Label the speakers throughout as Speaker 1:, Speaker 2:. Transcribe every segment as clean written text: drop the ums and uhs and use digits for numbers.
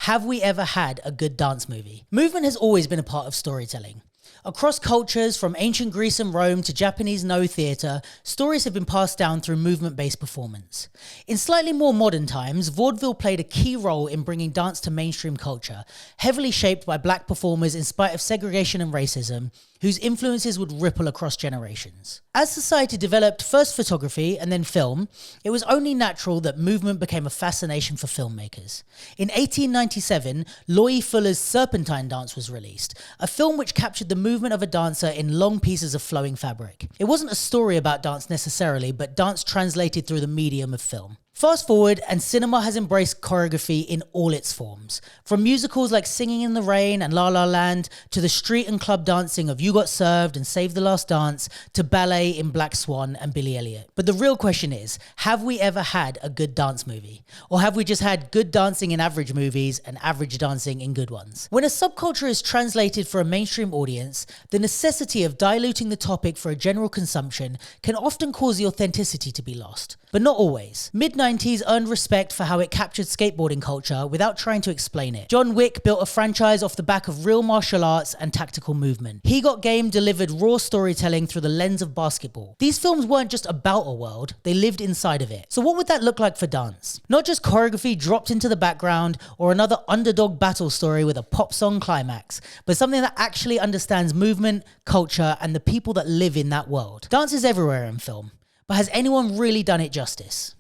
Speaker 1: have we ever had a good dance movie? Movement has always been a part of storytelling. Across cultures, from ancient Greece and Rome to Japanese no theatre, stories have been passed down through movement-based performance. In slightly more modern times, vaudeville played a key role in bringing dance to mainstream culture, heavily shaped by black performers in spite of segregation and racism, whose influences would ripple across generations. As society developed first photography and then film, it was only natural that movement became a fascination for filmmakers. In 1897, Loie Fuller's Serpentine Dance was released, a film which captured the movement of a dancer in long pieces of flowing fabric. It wasn't a story about dance necessarily, but dance translated through the medium of film. Fast forward, and cinema has embraced choreography in all its forms. From musicals like Singing in the Rain and La La Land, to the street and club dancing of You Got Served and Save the Last Dance, to ballet in Black Swan and Billy Elliot. But the real question is, have we ever had a good dance movie? Or have we just had good dancing in average movies and average dancing in good ones? When a subculture is translated for a mainstream audience, the necessity of diluting the topic for a general consumption can often cause the authenticity to be lost. But not always. Mid-90s earned respect for how it captured skateboarding culture without trying to explain it. John Wick built a franchise off the back of real martial arts and tactical movement. He Got Game delivered raw storytelling through the lens of basketball. These films weren't just about a world, they lived inside of it. So what would that look like for dance? Not just choreography dropped into the background or another underdog battle story with a pop song climax, but something that actually understands movement, culture, and the people that live in that world. Dance is everywhere in film. But has anyone really done it justice?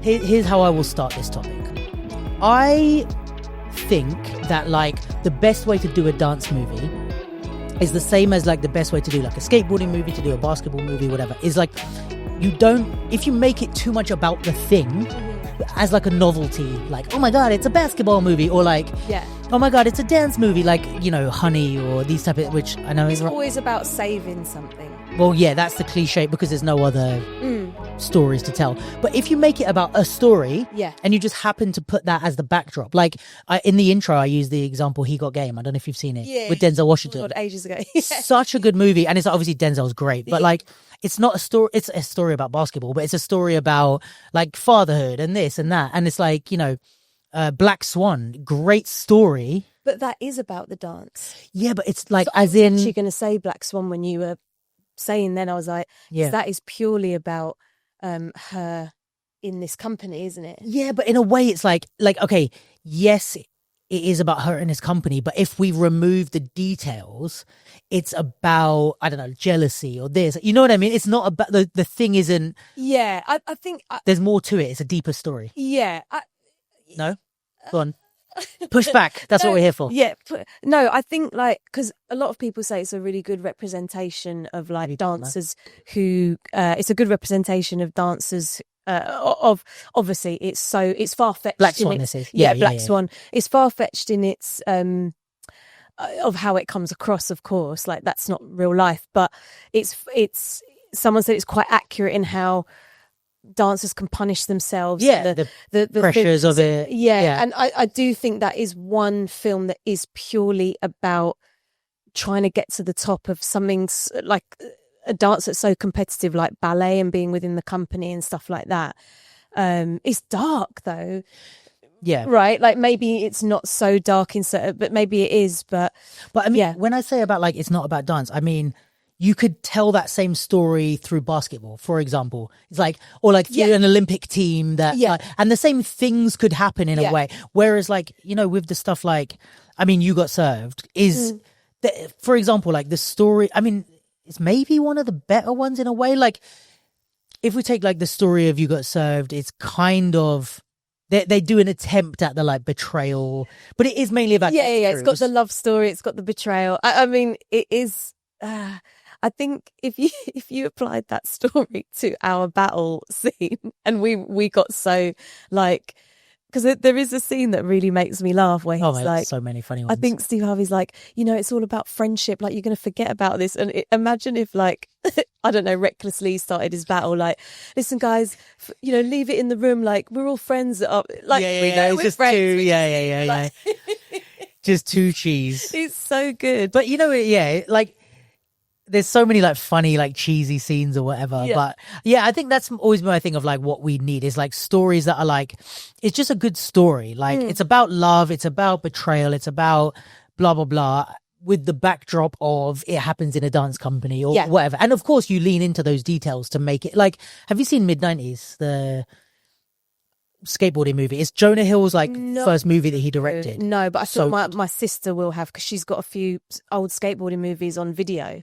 Speaker 1: Here's how I will start this topic. I think that like the best way to do a dance movie is the same as like the best way to do like a skateboarding movie, to do a basketball movie, whatever. Is like if you make it too much about the thing as like a novelty, like, oh my god, it's a basketball movie, or like, oh my god, it's a dance movie, like, you know, Honey, or these type of, which I know
Speaker 2: it's always about saving something.
Speaker 1: Well, yeah, that's the cliche because there's no other stories to tell. But if you make it about a story, and you just happen to put that as the backdrop, like in the intro, I use the example He Got Game. I don't know if you've seen it with Denzel Washington.
Speaker 2: God, ages ago.
Speaker 1: Such a good movie, and it's obviously Denzel's great, but like. It's not a story, it's a story about basketball, but it's a story about like fatherhood and this and that. And it's like, you know, Black Swan, great story.
Speaker 2: But that is about the dance.
Speaker 1: Yeah, but it's like,
Speaker 2: so
Speaker 1: as in...
Speaker 2: I was actually going to say Black Swan when you were saying then, I was like, that is purely about her in this company, isn't it?
Speaker 1: Yeah, but in a way it's like, okay, yes, it is about her and his company, but if we remove the details, it's about, I don't know, jealousy or this. You know what I mean? It's not about, the thing isn't...
Speaker 2: Yeah, I think...
Speaker 1: there's more to it. It's a deeper story.
Speaker 2: Yeah.
Speaker 1: No? Go on. Push back. That's what we're here for.
Speaker 2: Yeah. No, I think like, because a lot of people say it's a really good representation of like dancers who... it's a good representation of dancers of obviously it's far-fetched.
Speaker 1: Black Swan, this is.
Speaker 2: Black Swan. It's far-fetched in its of how it comes across, of course. Like that's not real life, but it's someone said it's quite accurate in how dancers can punish themselves.
Speaker 1: Yeah, the pressures of it.
Speaker 2: Yeah, and I do think that is one film that is purely about trying to get to the top of something like a dance that's so competitive, like ballet, and being within the company and stuff like that. It's dark though.
Speaker 1: Yeah.
Speaker 2: Right. Like maybe it's not so dark in certain, but maybe it is. But
Speaker 1: I mean, when I say about like it's not about dance, I mean you could tell that same story through basketball, for example. It's like, or like through an Olympic team that, and the same things could happen in a way. Whereas like, you know, with the stuff like, I mean, You Got Served is, for example, like the story, I mean, it's maybe one of the better ones in a way. Like if we take like the story of You Got Served, it's kind of, they do an attempt at the like betrayal, but it is mainly about
Speaker 2: it's got the love story, it's got the betrayal. I mean, it is. I think if you applied that story to our battle scene, and we got so like, because there is a scene that really makes me laugh where he's like,
Speaker 1: so many funny ones.
Speaker 2: I think Steve Harvey's like, you know, it's all about friendship. Like you're going to forget about this. And imagine if like, I don't know, recklessly started his battle. Like, listen, guys, you know, leave it in the room. Like we're all friends. Like we know
Speaker 1: it's
Speaker 2: we're
Speaker 1: just
Speaker 2: friends.
Speaker 1: Just two cheese.
Speaker 2: It's so good.
Speaker 1: But you know, like there's so many like funny, like cheesy scenes or whatever.
Speaker 2: Yeah.
Speaker 1: But yeah, I think that's always been my thing of like what we need is like stories that are like, it's just a good story. Like it's about love, it's about betrayal, it's about blah, blah, blah, with the backdrop of it happens in a dance company or whatever. And of course you lean into those details to make it like, have you seen Mid-90s, the skateboarding movie? It's Jonah Hill's like first movie that he directed.
Speaker 2: No, but I thought my sister will have, because she's got a few old skateboarding movies on video.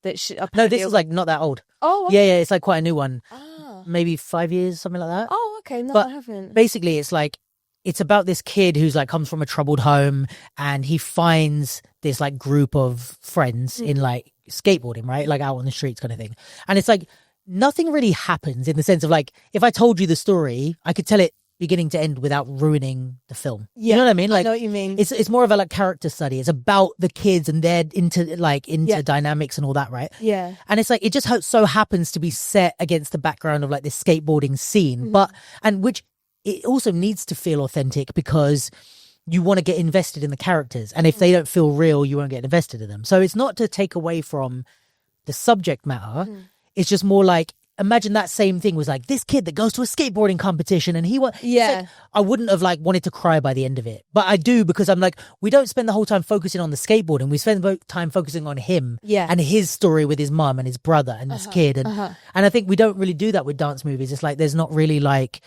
Speaker 2: That she,
Speaker 1: no, this is like not that old.
Speaker 2: Oh, okay.
Speaker 1: Yeah, it's like quite a new one. Maybe 5 years, something like that.
Speaker 2: Oh, okay. No,
Speaker 1: but
Speaker 2: I haven't.
Speaker 1: Basically, it's like, it's about this kid who's like comes from a troubled home, and he finds this like group of friends in like skateboarding, right? Like out on the streets kind of thing. And it's like nothing really happens in the sense of like, if I told you the story, I could tell it beginning to end without ruining the film. You know what I mean? Like,
Speaker 2: I know what you mean.
Speaker 1: It's more of a like character study. It's about the kids and their into dynamics and all that, right?
Speaker 2: Yeah.
Speaker 1: And it's like, it just so happens to be set against the background of like this skateboarding scene, but which it also needs to feel authentic because you want to get invested in the characters. And if they don't feel real, you won't get invested in them. So it's not to take away from the subject matter. It's just more like, imagine that same thing was like this kid that goes to a skateboarding competition and he was like, I wouldn't have like wanted to cry by the end of it, but I do, because I'm like, we don't spend the whole time focusing on the skateboarding, we spend the time focusing on him and his story with his mum and his brother and this kid, and I think we don't really do that with dance movies. It's like there's not really like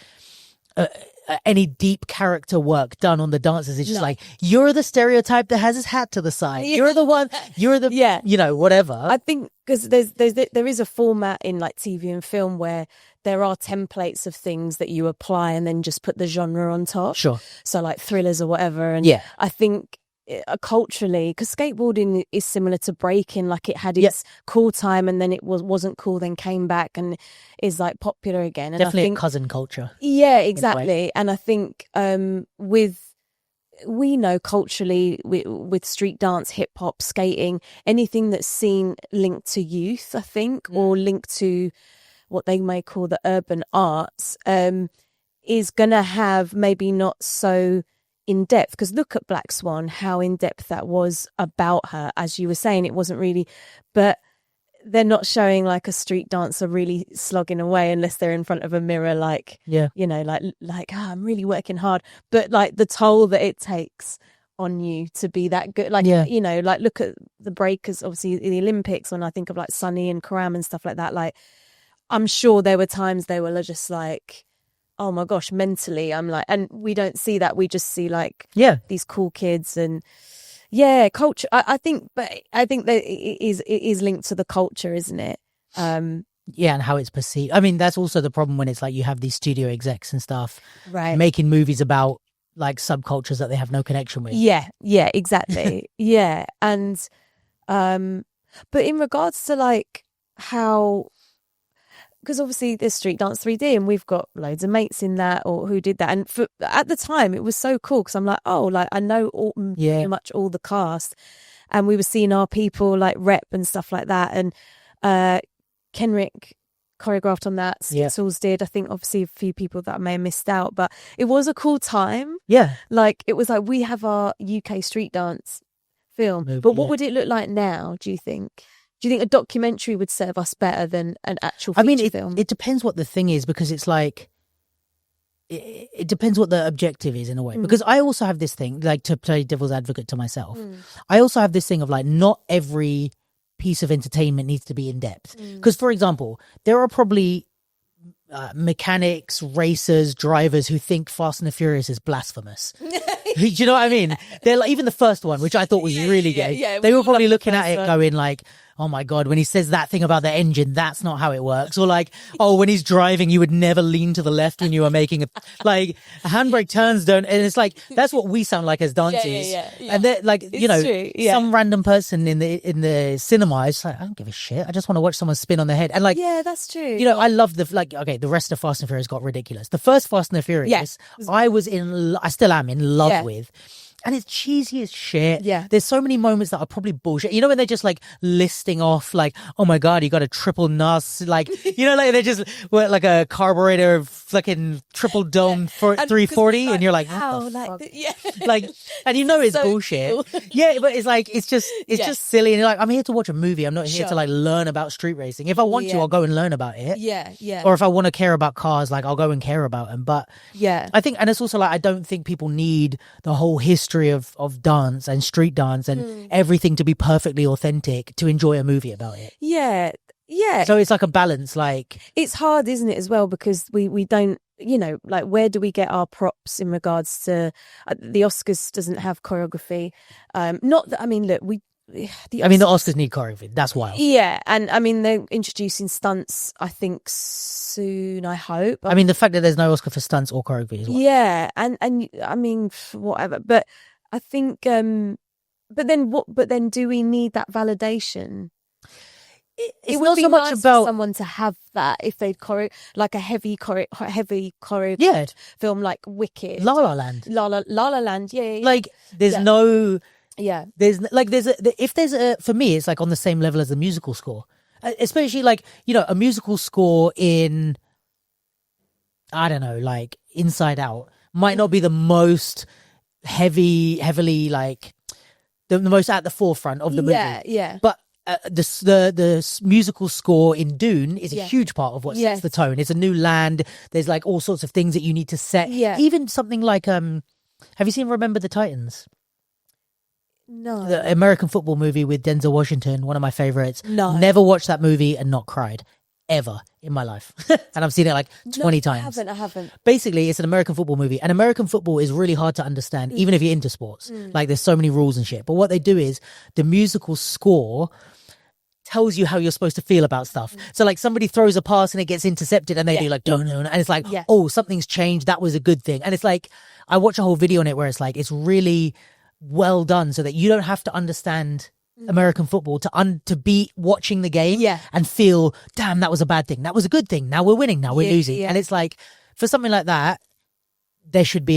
Speaker 1: any deep character work done on the dancers. It's just like, you're the stereotype that has his hat to the side. You're the one, you're the, you know, whatever.
Speaker 2: I think because there is a format in like TV and film where there are templates of things that you apply and then just put the genre on top.
Speaker 1: Sure.
Speaker 2: So like thrillers or whatever. And I think culturally, because skateboarding is similar to breaking, like it had its cool time and then it wasn't cool, then came back and is like popular again. And
Speaker 1: definitely
Speaker 2: I think,
Speaker 1: a cousin culture.
Speaker 2: Yeah, exactly. And I think we know culturally with street dance, hip hop, skating, anything that's seen linked to youth, I think, or linked to what they may call the urban arts, is going to have maybe not so in depth, because look at Black Swan, how in depth that was about her. As you were saying, it wasn't really, but they're not showing like a street dancer really slogging away unless they're in front of a mirror, like, you know, like I'm really working hard, but like the toll that it takes on you to be that good, like, you know, like look at the breakers, obviously the Olympics, when I think of like Sunny and Karam and stuff like that, like I'm sure there were times they were just like, oh my gosh, mentally I'm like, and we don't see that, we just see like these cool kids and culture. I think that it is linked to the culture, isn't it? And
Speaker 1: how it's perceived. I mean, that's also the problem when it's like you have these studio execs and stuff making movies about like subcultures that they have no connection with.
Speaker 2: Exactly. And but in regards to like how, because obviously there's Street Dance 3D and we've got loads of mates in that or who did that, and at the time it was so cool because I'm like, oh, like I know pretty much all the cast, and we were seeing our people like rep and stuff like that, and Kenrick choreographed on that, Skittles did, I think obviously a few people that I may have missed out, but it was a cool time. Like it was like, we have our UK street dance film, but what would it look like now, do you think? Do you think a documentary would serve us better than an actual feature film?
Speaker 1: It depends what the thing is, because it's like, it depends what the objective is in a way. Because I also have this thing, like to play devil's advocate to myself, I also have this thing of like, not every piece of entertainment needs to be in depth. Because for example, there are probably mechanics, racers, drivers who think Fast and the Furious is blasphemous. Do you know what I mean? They're like, even the first one, which I thought was really gay, they were probably looking at it going like, oh my God, when he says that thing about the engine, that's not how it works. Or like, oh, when he's driving, you would never lean to the left when you were making a handbrake turns don't. And it's like, that's what we sound like as dancers. And they're like, you know, some random person in the cinema is like, I don't give a shit. I just want to watch someone spin on their head. And like,
Speaker 2: that's true.
Speaker 1: You know, I love the rest of Fast and Furious got ridiculous. The first Fast and the Furious, I still am in love with. And it's cheesy as shit. There's so many moments that are probably bullshit. You know, when they're just like listing off like, oh my God, you got a triple NUS. Like, you know, like they just were like a carburetor fucking triple dome for
Speaker 2: And
Speaker 1: 340,
Speaker 2: like,
Speaker 1: and you're like,
Speaker 2: how,
Speaker 1: what the
Speaker 2: like,
Speaker 1: fuck?
Speaker 2: yeah,
Speaker 1: Like, and you know it's
Speaker 2: So
Speaker 1: bullshit.
Speaker 2: cool.
Speaker 1: Yeah, but it's like it's just silly, and you're like, I'm here to watch a movie. I'm not here
Speaker 2: Sure.
Speaker 1: to like learn about street racing. If I want to,
Speaker 2: Yeah.
Speaker 1: I'll go and learn about it.
Speaker 2: yeah, yeah,
Speaker 1: Or if I want to care about cars, like I'll go and care about them. But
Speaker 2: yeah,
Speaker 1: I think, and it's also like, I don't think people need the whole history of dance and street dance and everything to be perfectly authentic to enjoy a movie about it.
Speaker 2: yeah.
Speaker 1: So it's like a balance, like,
Speaker 2: It's hard, isn't it, as well, because we don't, you know, like, where do we get our props in regards to the Oscars doesn't have choreography. Not that, I mean, look, the
Speaker 1: Oscars need choreography. That's wild.
Speaker 2: Yeah, and I mean, they're introducing stunts, I think, soon, I hope.
Speaker 1: I mean, the fact that there's no Oscar for stunts or choreography as well.
Speaker 2: Yeah, and I mean, whatever. But I think, but then do we need that validation?
Speaker 1: It's
Speaker 2: It would
Speaker 1: not
Speaker 2: be
Speaker 1: so much
Speaker 2: nice
Speaker 1: about
Speaker 2: for someone to have that if they'd like a heavy choreographed
Speaker 1: Yeah.
Speaker 2: film like Wicked,
Speaker 1: La La Land.
Speaker 2: La La Land. Yeah.
Speaker 1: Like, there's
Speaker 2: Yeah.
Speaker 1: no,
Speaker 2: yeah,
Speaker 1: if there's a, for me, it's like on the same level as the musical score. Especially like, you know, a musical score in, I don't know, like Inside Out might not be the most heavily like the most at the forefront of the movie.
Speaker 2: yeah.
Speaker 1: But the musical score in Dune is a
Speaker 2: Yeah.
Speaker 1: huge part of what
Speaker 2: Yes.
Speaker 1: sets the tone. It's a new land. There's like all sorts of things that you need to set.
Speaker 2: Yeah.
Speaker 1: Even something like have you seen Remember the Titans?
Speaker 2: No.
Speaker 1: The American football movie with Denzel Washington, one of my favorites.
Speaker 2: No.
Speaker 1: Never watched that movie and not cried ever in my life. And I've seen it like 20 times.
Speaker 2: I haven't.
Speaker 1: Basically, it's an American football movie, and American football is really hard to understand, even if you're into sports. Like, there's so many rules and shit. But what they do is the musical score tells you how you're supposed to feel about stuff. So like somebody throws a pass and it gets intercepted and they do like don't and it's like,
Speaker 2: Yeah.
Speaker 1: oh, something's changed. That was a good thing. And it's like, I watch a whole video on it where it's like, it's really well done so that you don't have to understand American football to be watching the game
Speaker 2: Yeah.
Speaker 1: and feel, damn, that was a bad thing. That was a good thing. Now we're winning. Now we're
Speaker 2: Yeah,
Speaker 1: losing.
Speaker 2: yeah.
Speaker 1: And it's like, for something like that, there should be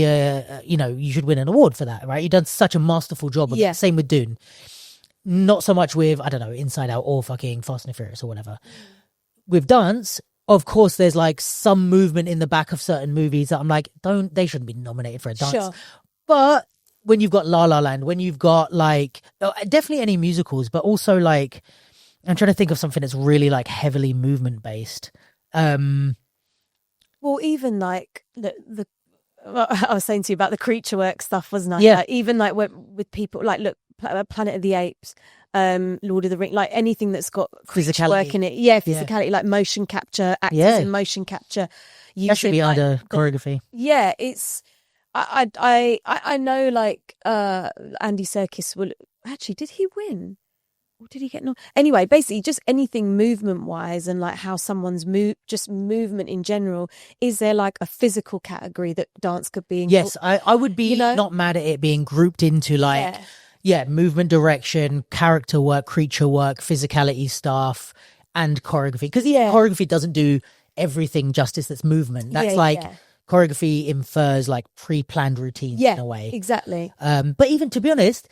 Speaker 1: you should win an award for that, right? You've done such a masterful job of
Speaker 2: Yeah.
Speaker 1: it. Same with Dune. Not so much with, I don't know, Inside Out or fucking Fast and Furious or whatever. With dance, of course, there's like some movement in the back of certain movies that I'm like, they shouldn't be nominated for a dance.
Speaker 2: Sure.
Speaker 1: But when you've got La La Land, when you've got like, definitely any musicals, but also like, I'm trying to think of something that's really like heavily movement based.
Speaker 2: Well, even like I was saying to you about the creature work stuff, wasn't I?
Speaker 1: Yeah.
Speaker 2: Like, even like with people like, look, Planet of the Apes, Lord of the Rings, like anything that's got creature
Speaker 1: Physicality.
Speaker 2: work in it. Yeah, physicality, like motion capture, actors in motion capture.
Speaker 1: That should be
Speaker 2: like,
Speaker 1: under choreography.
Speaker 2: Yeah, it's I know like Andy Serkis will actually, did he win? Or did he get no? Anyway, basically just anything movement wise and like how someone's just movement in general. Is there like a physical category that dance could be in?
Speaker 1: Yes, I would be
Speaker 2: You know?
Speaker 1: not mad at it being grouped into like, movement direction, character work, creature work, physicality stuff, and choreography. Because choreography doesn't do everything justice that's movement. That's choreography infers like pre-planned routines in a way.
Speaker 2: Exactly.
Speaker 1: But even to be honest,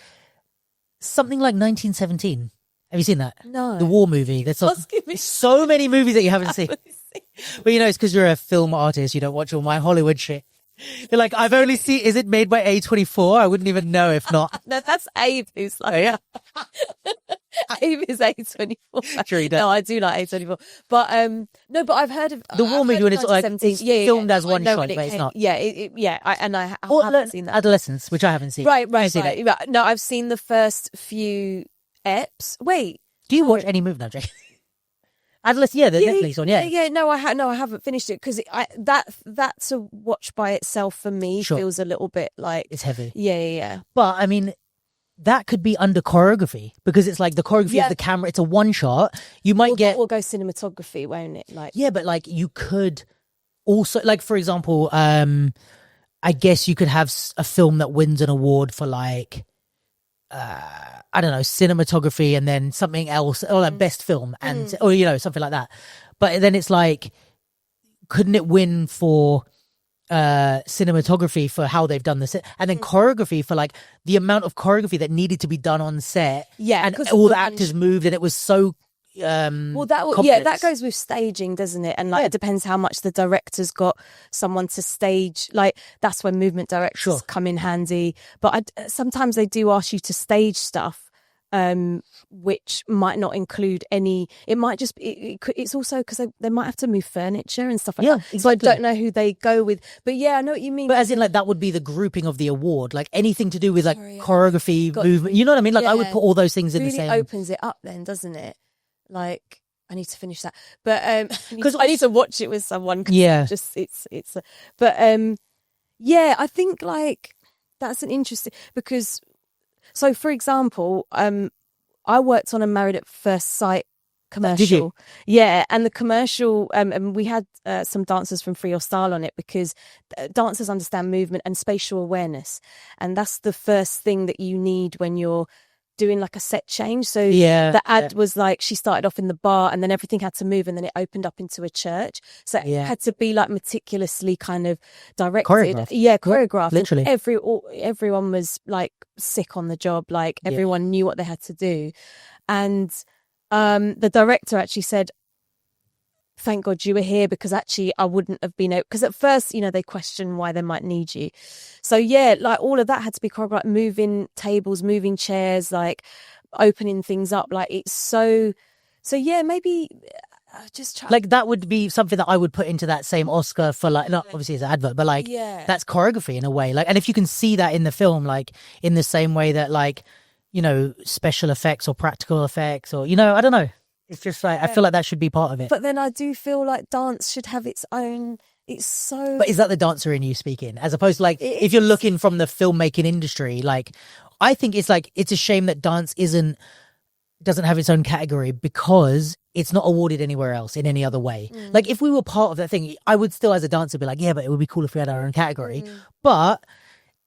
Speaker 1: something like 1917. Have you seen that?
Speaker 2: No.
Speaker 1: The war movie. There's so many movies that you haven't seen. But you know, it's because you're a film artist. You don't watch all my Hollywood shit. You're like, I've only seen, is it made by A24? I wouldn't even know if not.
Speaker 2: No, that's Abe who's like, Abe is A24.
Speaker 1: Sure he does.
Speaker 2: No, I do like A24. But no, but I've heard of
Speaker 1: The war movie when it's like,
Speaker 2: 1917.
Speaker 1: it's filmed as
Speaker 2: I
Speaker 1: one
Speaker 2: know
Speaker 1: shot,
Speaker 2: when it
Speaker 1: but it's
Speaker 2: came-
Speaker 1: not.
Speaker 2: Yeah, I haven't seen that.
Speaker 1: Adolescence, which I haven't seen.
Speaker 2: Right.
Speaker 1: You've seen it.
Speaker 2: Right. No, I've seen the first few eps. Wait.
Speaker 1: Do you watch any movie now, Jake? Adolescence, the Netflix one,
Speaker 2: Yeah, no, I haven't finished it because that's a watch by itself for me.
Speaker 1: Sure.
Speaker 2: Feels a little bit like
Speaker 1: It's heavy.
Speaker 2: Yeah.
Speaker 1: But I mean, that could be under choreography because it's like the choreography of the camera. It's a one shot. You might get.
Speaker 2: That will go cinematography, won't it? Like
Speaker 1: Yeah, but like you could also, like, for example, I guess you could have a film that wins an award for like, I don't know, cinematography and then something else, or like best film and, or, you know, something like that. But then it's like, couldn't it win for cinematography for how they've done this, and then choreography for like the amount of choreography that needed to be done on set,
Speaker 2: Yeah,
Speaker 1: and
Speaker 2: 'cause
Speaker 1: all
Speaker 2: of
Speaker 1: the
Speaker 2: the
Speaker 1: actors moved and it was so
Speaker 2: Well, that
Speaker 1: confidence.
Speaker 2: goes with staging, doesn't it? And like it depends how much the director's got someone to stage. Like that's when movement directors come in handy. But sometimes they do ask you to stage stuff, which might not include any. It might just it's also because they might have to move furniture and stuff like that.
Speaker 1: Exactly.
Speaker 2: So I don't know who they go with. But yeah, I know what you mean.
Speaker 1: But as in, like, that would be the grouping of the award, like anything to do with like choreography, movement. You know what I mean? Like I would put all those things in the same.
Speaker 2: Really opens it up, then, doesn't it? Like I need to finish that, but because I need to watch it with someone.
Speaker 1: Yeah,
Speaker 2: just but yeah, I think like that's an interesting because. So, for example, I worked on a Married at First Sight commercial.
Speaker 1: Did you?
Speaker 2: Yeah, and the commercial, and we had some dancers from FreeYourStyle on it because dancers understand movement and spatial awareness, and that's the first thing that you need when you're doing like a set change. So the ad was like she started off in the bar and then everything had to move and then it opened up into a church. So it had to be like meticulously kind of directed. Choreographed.
Speaker 1: Literally.
Speaker 2: Everyone was like sick on the job. Like everyone knew what they had to do. And the director actually said, thank God you were here because actually I wouldn't have been able, because at first, you know, they question why they might need you. So yeah, like all of that had to be choreographed, like moving tables, moving chairs, like opening things up. Like it's so yeah, maybe just try.
Speaker 1: Like that would be something that I would put into that same Oscar for like, not obviously it's an advert, but like that's choreography in a way. Like, and if you can see that in the film, like in the same way that like, you know, special effects or practical effects or, you know, I don't know. It's just like, I feel like that should be part of it.
Speaker 2: But then I do feel like dance should have its own, it's so...
Speaker 1: But is that the dancer in you speaking? As opposed to like, if you're looking from the filmmaking industry, like, I think it's like, it's a shame that dance doesn't have its own category because it's not awarded anywhere else in any other way. Like if we were part of that thing, I would still as a dancer be like, yeah, but it would be cool if we had our own category. But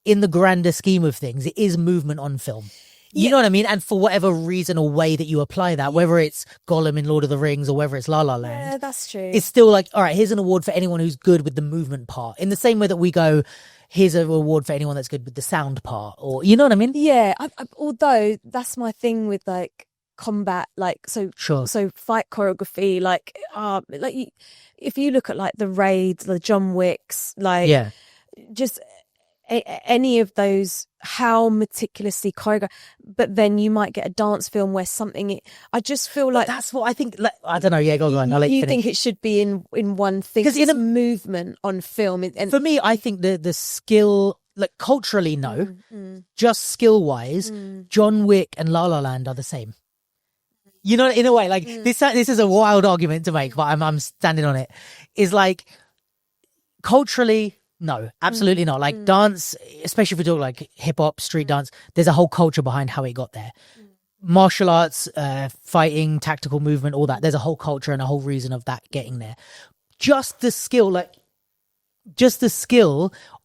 Speaker 1: in the grander scheme of things, it is movement on film. You know what I mean? And for whatever reason or way that you apply that, whether it's Gollum in Lord of the Rings or whether it's La La Land.
Speaker 2: Yeah, that's true.
Speaker 1: It's still like, all right, here's an award for anyone who's good with the movement part. In the same way that we go, here's an award for anyone that's good with the sound part. Or, you know what I mean?
Speaker 2: Yeah. Although that's my thing with like combat, like, so fight choreography, like if you look at like the Raids, the John Wicks, like just... any of those, how meticulously choreographed, but then you might get a dance film where something, I just feel like
Speaker 1: that's what I think. I don't know. Yeah, go on. I'll let you finish.
Speaker 2: Think it should be in one thing because it's a movement on film. And
Speaker 1: for me, I think the skill, like culturally, just skill wise, John Wick and La La Land are the same. You know, in a way, like this is a wild argument to make, but I'm standing on it. Is like culturally. No, absolutely not. Like dance, especially if we talk like hip hop, street dance, there's a whole culture behind how it got there. Martial arts, fighting, tactical movement, all that. There's a whole culture and a whole reason of that getting there. Just the skill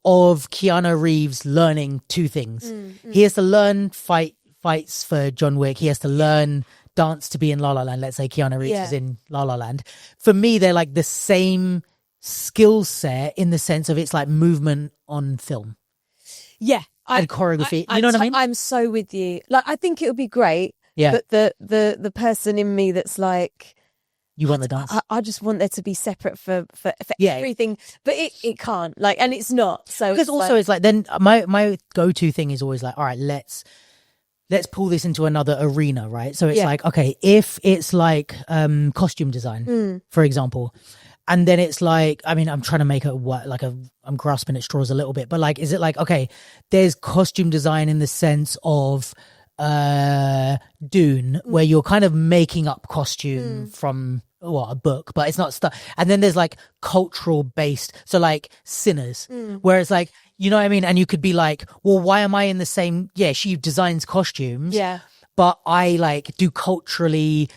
Speaker 1: of Keanu Reeves learning two things. He has to learn fights for John Wick. He has to learn dance to be in La La Land. Let's say Keanu Reeves is in La La Land. For me, they're like the same skill set in the sense of it's like movement on film.
Speaker 2: Yeah.
Speaker 1: And choreography. You know what I mean?
Speaker 2: I'm so with you. Like, I think it would be great.
Speaker 1: Yeah.
Speaker 2: But the person in me that's like,
Speaker 1: you want the dance?
Speaker 2: I just want there to be separate for everything. But it can't. Like, and it's not. So
Speaker 1: because also it's like then my go-to thing is always like, all right, let's pull this into another arena, right? So it's like, okay, if it's like costume design, for example. And then it's like, I mean, I'm trying to make it like I'm grasping at straws a little bit, but like, is it like, okay, there's costume design in the sense of Dune, where you're kind of making up costume from a book, but it's not stuff. And then there's like cultural based, so like Sinners, where it's like, you know what I mean? And you could be like, well, why am I in the same? Yeah, she designs costumes, but I like do culturally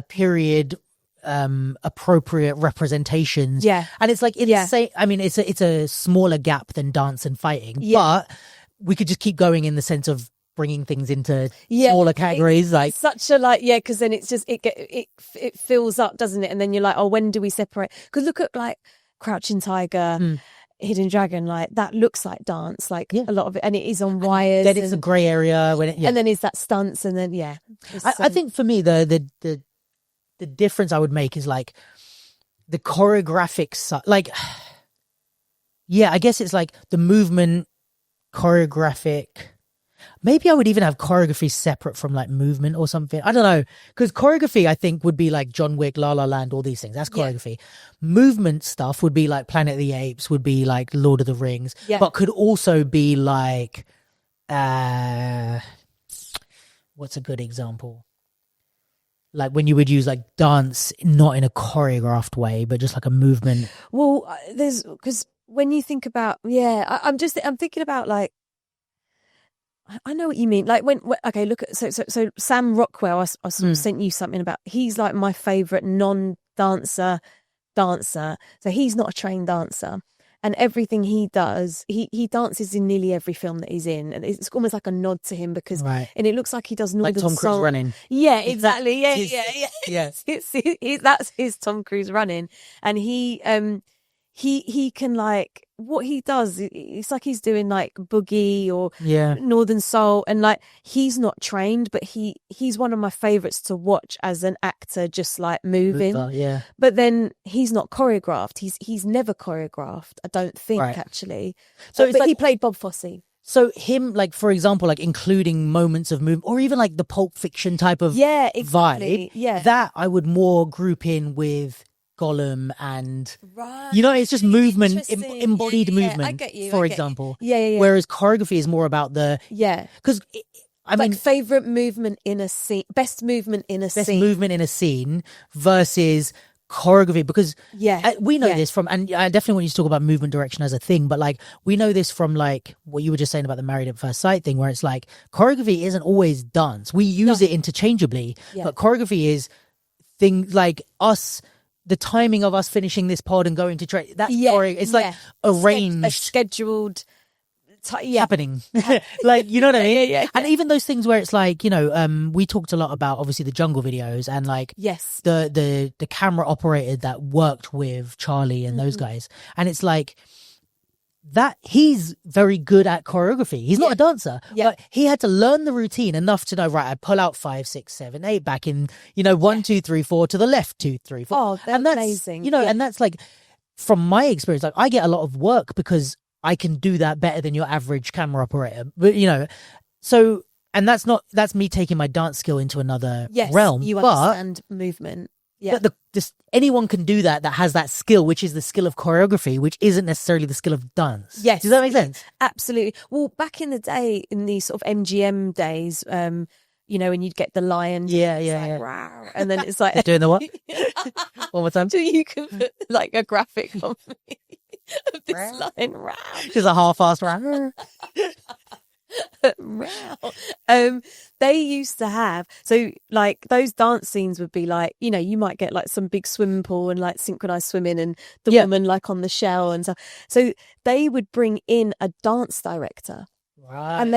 Speaker 1: period appropriate representations, and it's like insane. I mean, it's a smaller gap than dance and fighting, but we could just keep going in the sense of bringing things into smaller categories. Like
Speaker 2: such a because then it's just it fills up, doesn't it? And then you're like, oh, when do we separate? Because look at like Crouching Tiger, Hidden Dragon, like that looks like dance, like a lot of it, and it is on wires.
Speaker 1: Then it's a grey area when it,
Speaker 2: and then is that stunts, and then I
Speaker 1: think for me the the difference I would make is like the choreographic side. Like, yeah, I guess it's like the movement, choreographic. Maybe I would even have choreography separate from like movement or something. I don't know. Because choreography, I think, would be like John Wick, La La Land, all these things. That's choreography. Yeah. Movement stuff would be like Planet of the Apes, would be like Lord of the Rings, but could also be like, what's a good example? Like when you would use like dance, not in a choreographed way, but just like a movement.
Speaker 2: Well, because when you think about, I'm thinking about like, I know what you mean. Like okay, look at so Sam Rockwell. I sort of sent you something about. He's like my favorite non-dancer. So he's not a trained dancer, and everything he does, he dances in nearly every film that he's in, and it's almost like a nod to him because, and it looks like he does Northern
Speaker 1: like Tom Cruise
Speaker 2: Soul.
Speaker 1: running.
Speaker 2: Yeah, exactly. Yeah.
Speaker 1: Yes,
Speaker 2: that's his Tom Cruise running, and he can like what he does. It's like he's doing like boogie or Northern Soul, and like he's not trained, but he's one of my favorites to watch as an actor, just like moving. But then he's not choreographed. He's never choreographed. I don't think actually. So, but he played Bob Fosse.
Speaker 1: So him, like for example, like including moments of movement, or even like the Pulp Fiction type of vibe.
Speaker 2: Yeah,
Speaker 1: that I would more group in with Gollum and you know, it's just movement, embodied movement. I get you. For example, Whereas choreography is more about the because I mean,
Speaker 2: favorite movement in a scene, best movement in a
Speaker 1: scene versus choreography, because we know this from, and I definitely want you to talk about movement direction as a thing, but like we know this from like what you were just saying about the Married at First Sight thing, where it's like choreography isn't always dance. We use it interchangeably, but choreography is things like us. The timing of us finishing this pod and going to train, that's it's like arranged,
Speaker 2: a scheduled
Speaker 1: happening. Like, you know what I mean? And even those things where it's like, you know, we talked a lot about obviously the Jungle videos and like the camera operator that worked with Charlie and those guys. And it's like that he's very good at choreography. He's not a dancer, but he had to learn the routine enough to know, right, I pull out 5, 6, 7, 8 back in, you know, 1, 2, 3, 4 to the left, 2, 3, 4.
Speaker 2: Oh, that's amazing.
Speaker 1: You know, and that's like, from my experience, like I get a lot of work because I can do that better than your average camera operator. But, you know, so, and that's me taking my dance skill into another realm.
Speaker 2: You understand movement. Yeah,
Speaker 1: but anyone can do that has that skill, which is the skill of choreography, which isn't necessarily the skill of dance.
Speaker 2: Yes.
Speaker 1: Does that make sense?
Speaker 2: Absolutely. Well, back in the day, in these sort of MGM days, you know, when you'd get the lion. Rawr, and then it's like...
Speaker 1: They're doing the what? One more time.
Speaker 2: So you can put like a graphic on me of this lion. Rawr.
Speaker 1: Just a half-assed rawr.
Speaker 2: They used to have, so like those dance scenes would be like, you know, you might get like some big swimming pool and like synchronized swimming and the woman like on the shell and stuff. So they would bring in a dance director.
Speaker 1: Right.
Speaker 2: And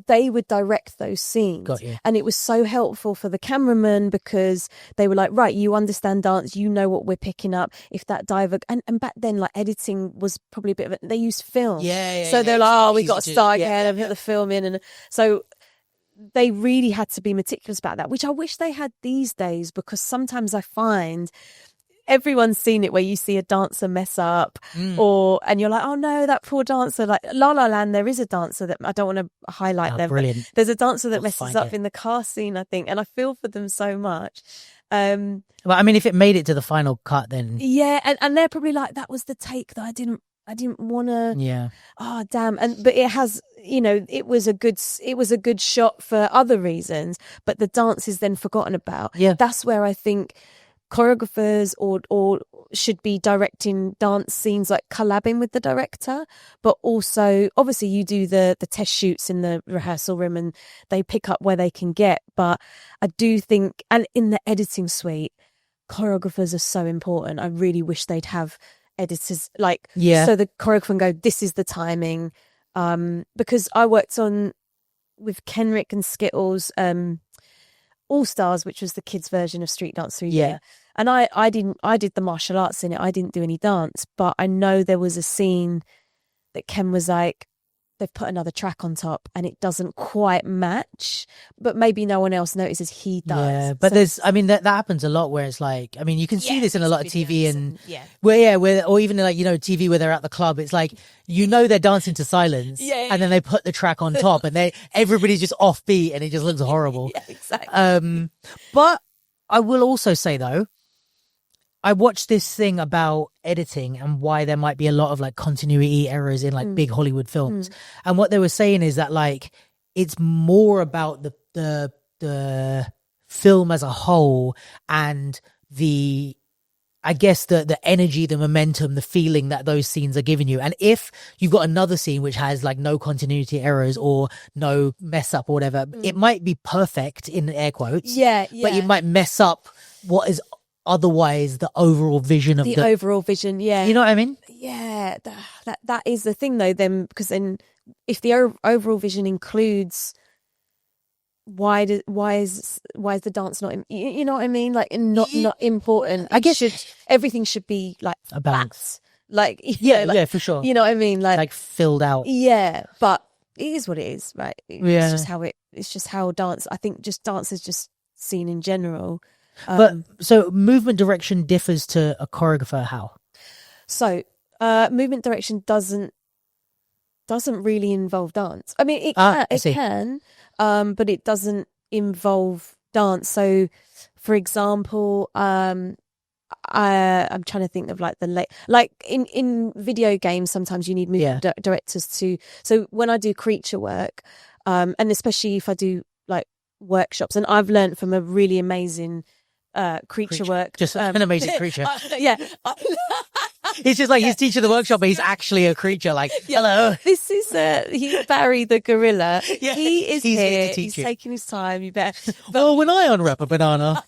Speaker 2: they would direct those scenes.
Speaker 1: Got you.
Speaker 2: And it was so helpful for the cameraman because they were like, right, you understand dance, you know what we're picking up. If that diver, and back then, like editing was probably a bit of they used film. So they're like, oh, we got to start again and put the film in. And so they really had to be meticulous about that, which I wish they had these days, because sometimes I find everyone's seen it where you see a dancer mess up and you're like, oh no, that poor dancer. Like La La Land, there is a dancer that I don't want to highlight them.
Speaker 1: Brilliant.
Speaker 2: There's a dancer that messes up in the car scene, I think, and I feel for them so much.
Speaker 1: Well, I mean, if it made it to the final cut, then
Speaker 2: and they're probably like, that was the take that I didn't want to. Oh damn. But it has, you know, it was a good shot for other reasons, but the dance is then forgotten about. That's where I think choreographers or should be directing dance scenes, like collabing with the director, but also obviously you do the test shoots in the rehearsal room and they pick up where they can get. But I do think, and in the editing suite, choreographers are so important. I really wish they'd have editors like so the choreographer can go, this is the timing, because I worked on with Kenrick and Skittles All Stars, which was the kids version of Street Dance 3D. And I did the martial arts in it. I didn't do any dance, but I know there was a scene that Ken was like, they've put another track on top and it doesn't quite match, but maybe no one else notices, he does.
Speaker 1: Yeah, but that happens a lot where it's like, I mean, you can see this in a lot of TV and or even like, TV where they're at the club. It's like, they're dancing to silence and then they put the track on top and everybody's just offbeat and it just looks horrible.
Speaker 2: Yeah, exactly.
Speaker 1: But I will also say though, I watched this thing about editing and why there might be a lot of like continuity errors in like big Hollywood films. And what they were saying is that like it's more about the film as a whole and the energy, the momentum, the feeling that those scenes are giving you. And if you've got another scene which has like no continuity errors or no mess up or whatever, it might be perfect in air quotes.
Speaker 2: Yeah.
Speaker 1: But it might mess up what is otherwise the overall vision of the
Speaker 2: overall vision. Yeah,
Speaker 1: you know what I mean?
Speaker 2: Yeah, that is the thing though. Then because then if the overall vision includes why is the dance not you know what I mean, like not important. I guess everything should be like
Speaker 1: a balance,
Speaker 2: like
Speaker 1: for sure,
Speaker 2: you know what I mean, like
Speaker 1: filled out.
Speaker 2: Yeah, but it is what it is, right? It's just how dance, I think just dance is just seen in general.
Speaker 1: But so movement direction differs to a choreographer how?
Speaker 2: So movement direction doesn't really involve dance. I mean, it can, but it doesn't involve dance. So, for example, I'm trying to think of like in video games. Sometimes you need movement directors to. So when I do creature work, and especially if I do like workshops, and I've learned from a really amazing creature work,
Speaker 1: just an amazing creature.
Speaker 2: It's
Speaker 1: just like he's teaching the workshop, but he's actually a creature. Like, hello.
Speaker 2: This is he's Barry the gorilla. He's here to
Speaker 1: teach
Speaker 2: he's taking his time. You bet.
Speaker 1: Well, when I unwrap a banana,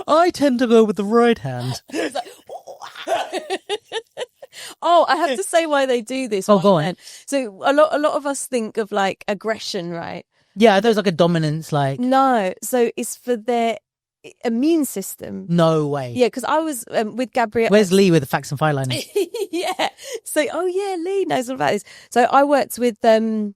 Speaker 1: I tend to go with the right hand.
Speaker 2: Oh, I have to say why they do this.
Speaker 1: Oh, go on.
Speaker 2: So a lot of us think of like aggression, right?
Speaker 1: Yeah, there's like a dominance, like
Speaker 2: no. So it's for their immune system.
Speaker 1: No way.
Speaker 2: Yeah, because I was with Gabrielle.
Speaker 1: Where's Lee with the facts and fireliners?
Speaker 2: Yeah. So, Lee knows all about this. So I worked with Gabriella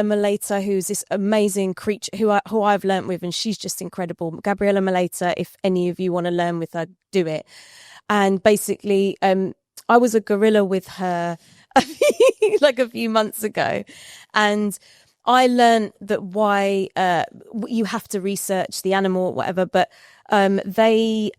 Speaker 2: Maleta, who's this amazing creature who I've learnt with, and she's just incredible. Gabriella Maleta, if any of you want to learn with her, do it. And basically, I was a gorilla with her like a few months ago, and I learned that why you have to research the animal or whatever, but they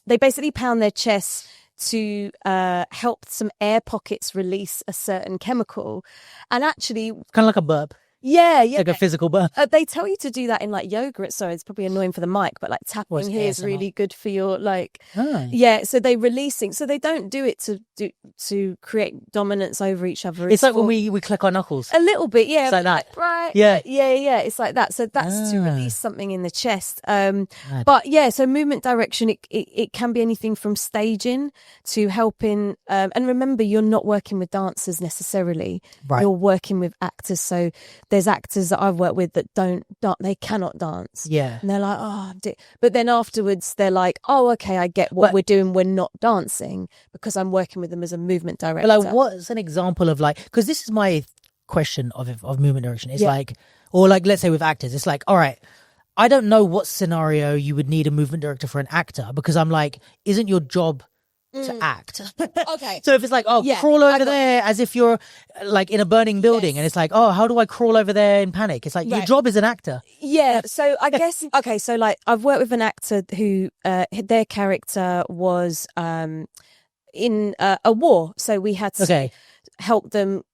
Speaker 2: basically pound their chests to help some air pockets release a certain chemical, and actually
Speaker 1: kind of like a burp.
Speaker 2: Yeah.
Speaker 1: Like a physical burp.
Speaker 2: They tell you to do that in like yoga. Sorry, it's probably annoying for the mic, but like tapping here is really good for your like. Oh. Yeah, so they releasing. So they don't do it to create dominance over each other.
Speaker 1: It's like when we click our knuckles.
Speaker 2: A little bit, yeah.
Speaker 1: It's like that,
Speaker 2: right?
Speaker 1: Yeah.
Speaker 2: It's like that. So that's to release something in the chest. But yeah, so movement direction. It can be anything from staging to helping. And remember, you're not working with dancers necessarily.
Speaker 1: Right.
Speaker 2: You're working with actors. So there's actors that I've worked with that they cannot dance.
Speaker 1: Yeah.
Speaker 2: And they're like, but then afterwards they're like, oh, okay, I get what we're doing. We're not dancing because I'm working with them as a movement director.
Speaker 1: But like, what's an example of like, because this is my question of movement direction. It's like, or like, let's say with actors, it's like, all right, I don't know what scenario you would need a movement director for an actor, because I'm like, isn't your job to act?
Speaker 2: Okay.
Speaker 1: So if it's like, crawl over there as if you're like in a burning building, and it's like, oh, how do I crawl over there in panic? It's like, your job is an actor.
Speaker 2: Yeah. So I guess, okay. So like I've worked with an actor who, their character was in a war. So we had to help them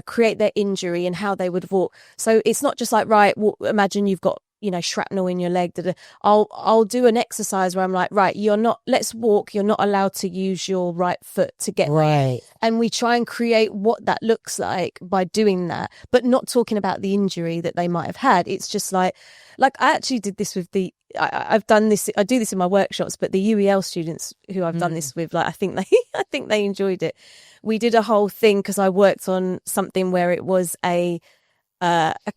Speaker 2: create their injury and how they would walk. So it's not just like, right, imagine you've got, shrapnel in your leg. I'll do an exercise where I'm like, right, let's walk. You're not allowed to use your right foot to get
Speaker 1: right.
Speaker 2: And we try and create what that looks like by doing that, but not talking about the injury that they might have had. It's just like I actually did this with I've done this. I do this in my workshops, but the UEL students who I've done this with, like, I think they enjoyed it. We did a whole thing because I worked on something where it was a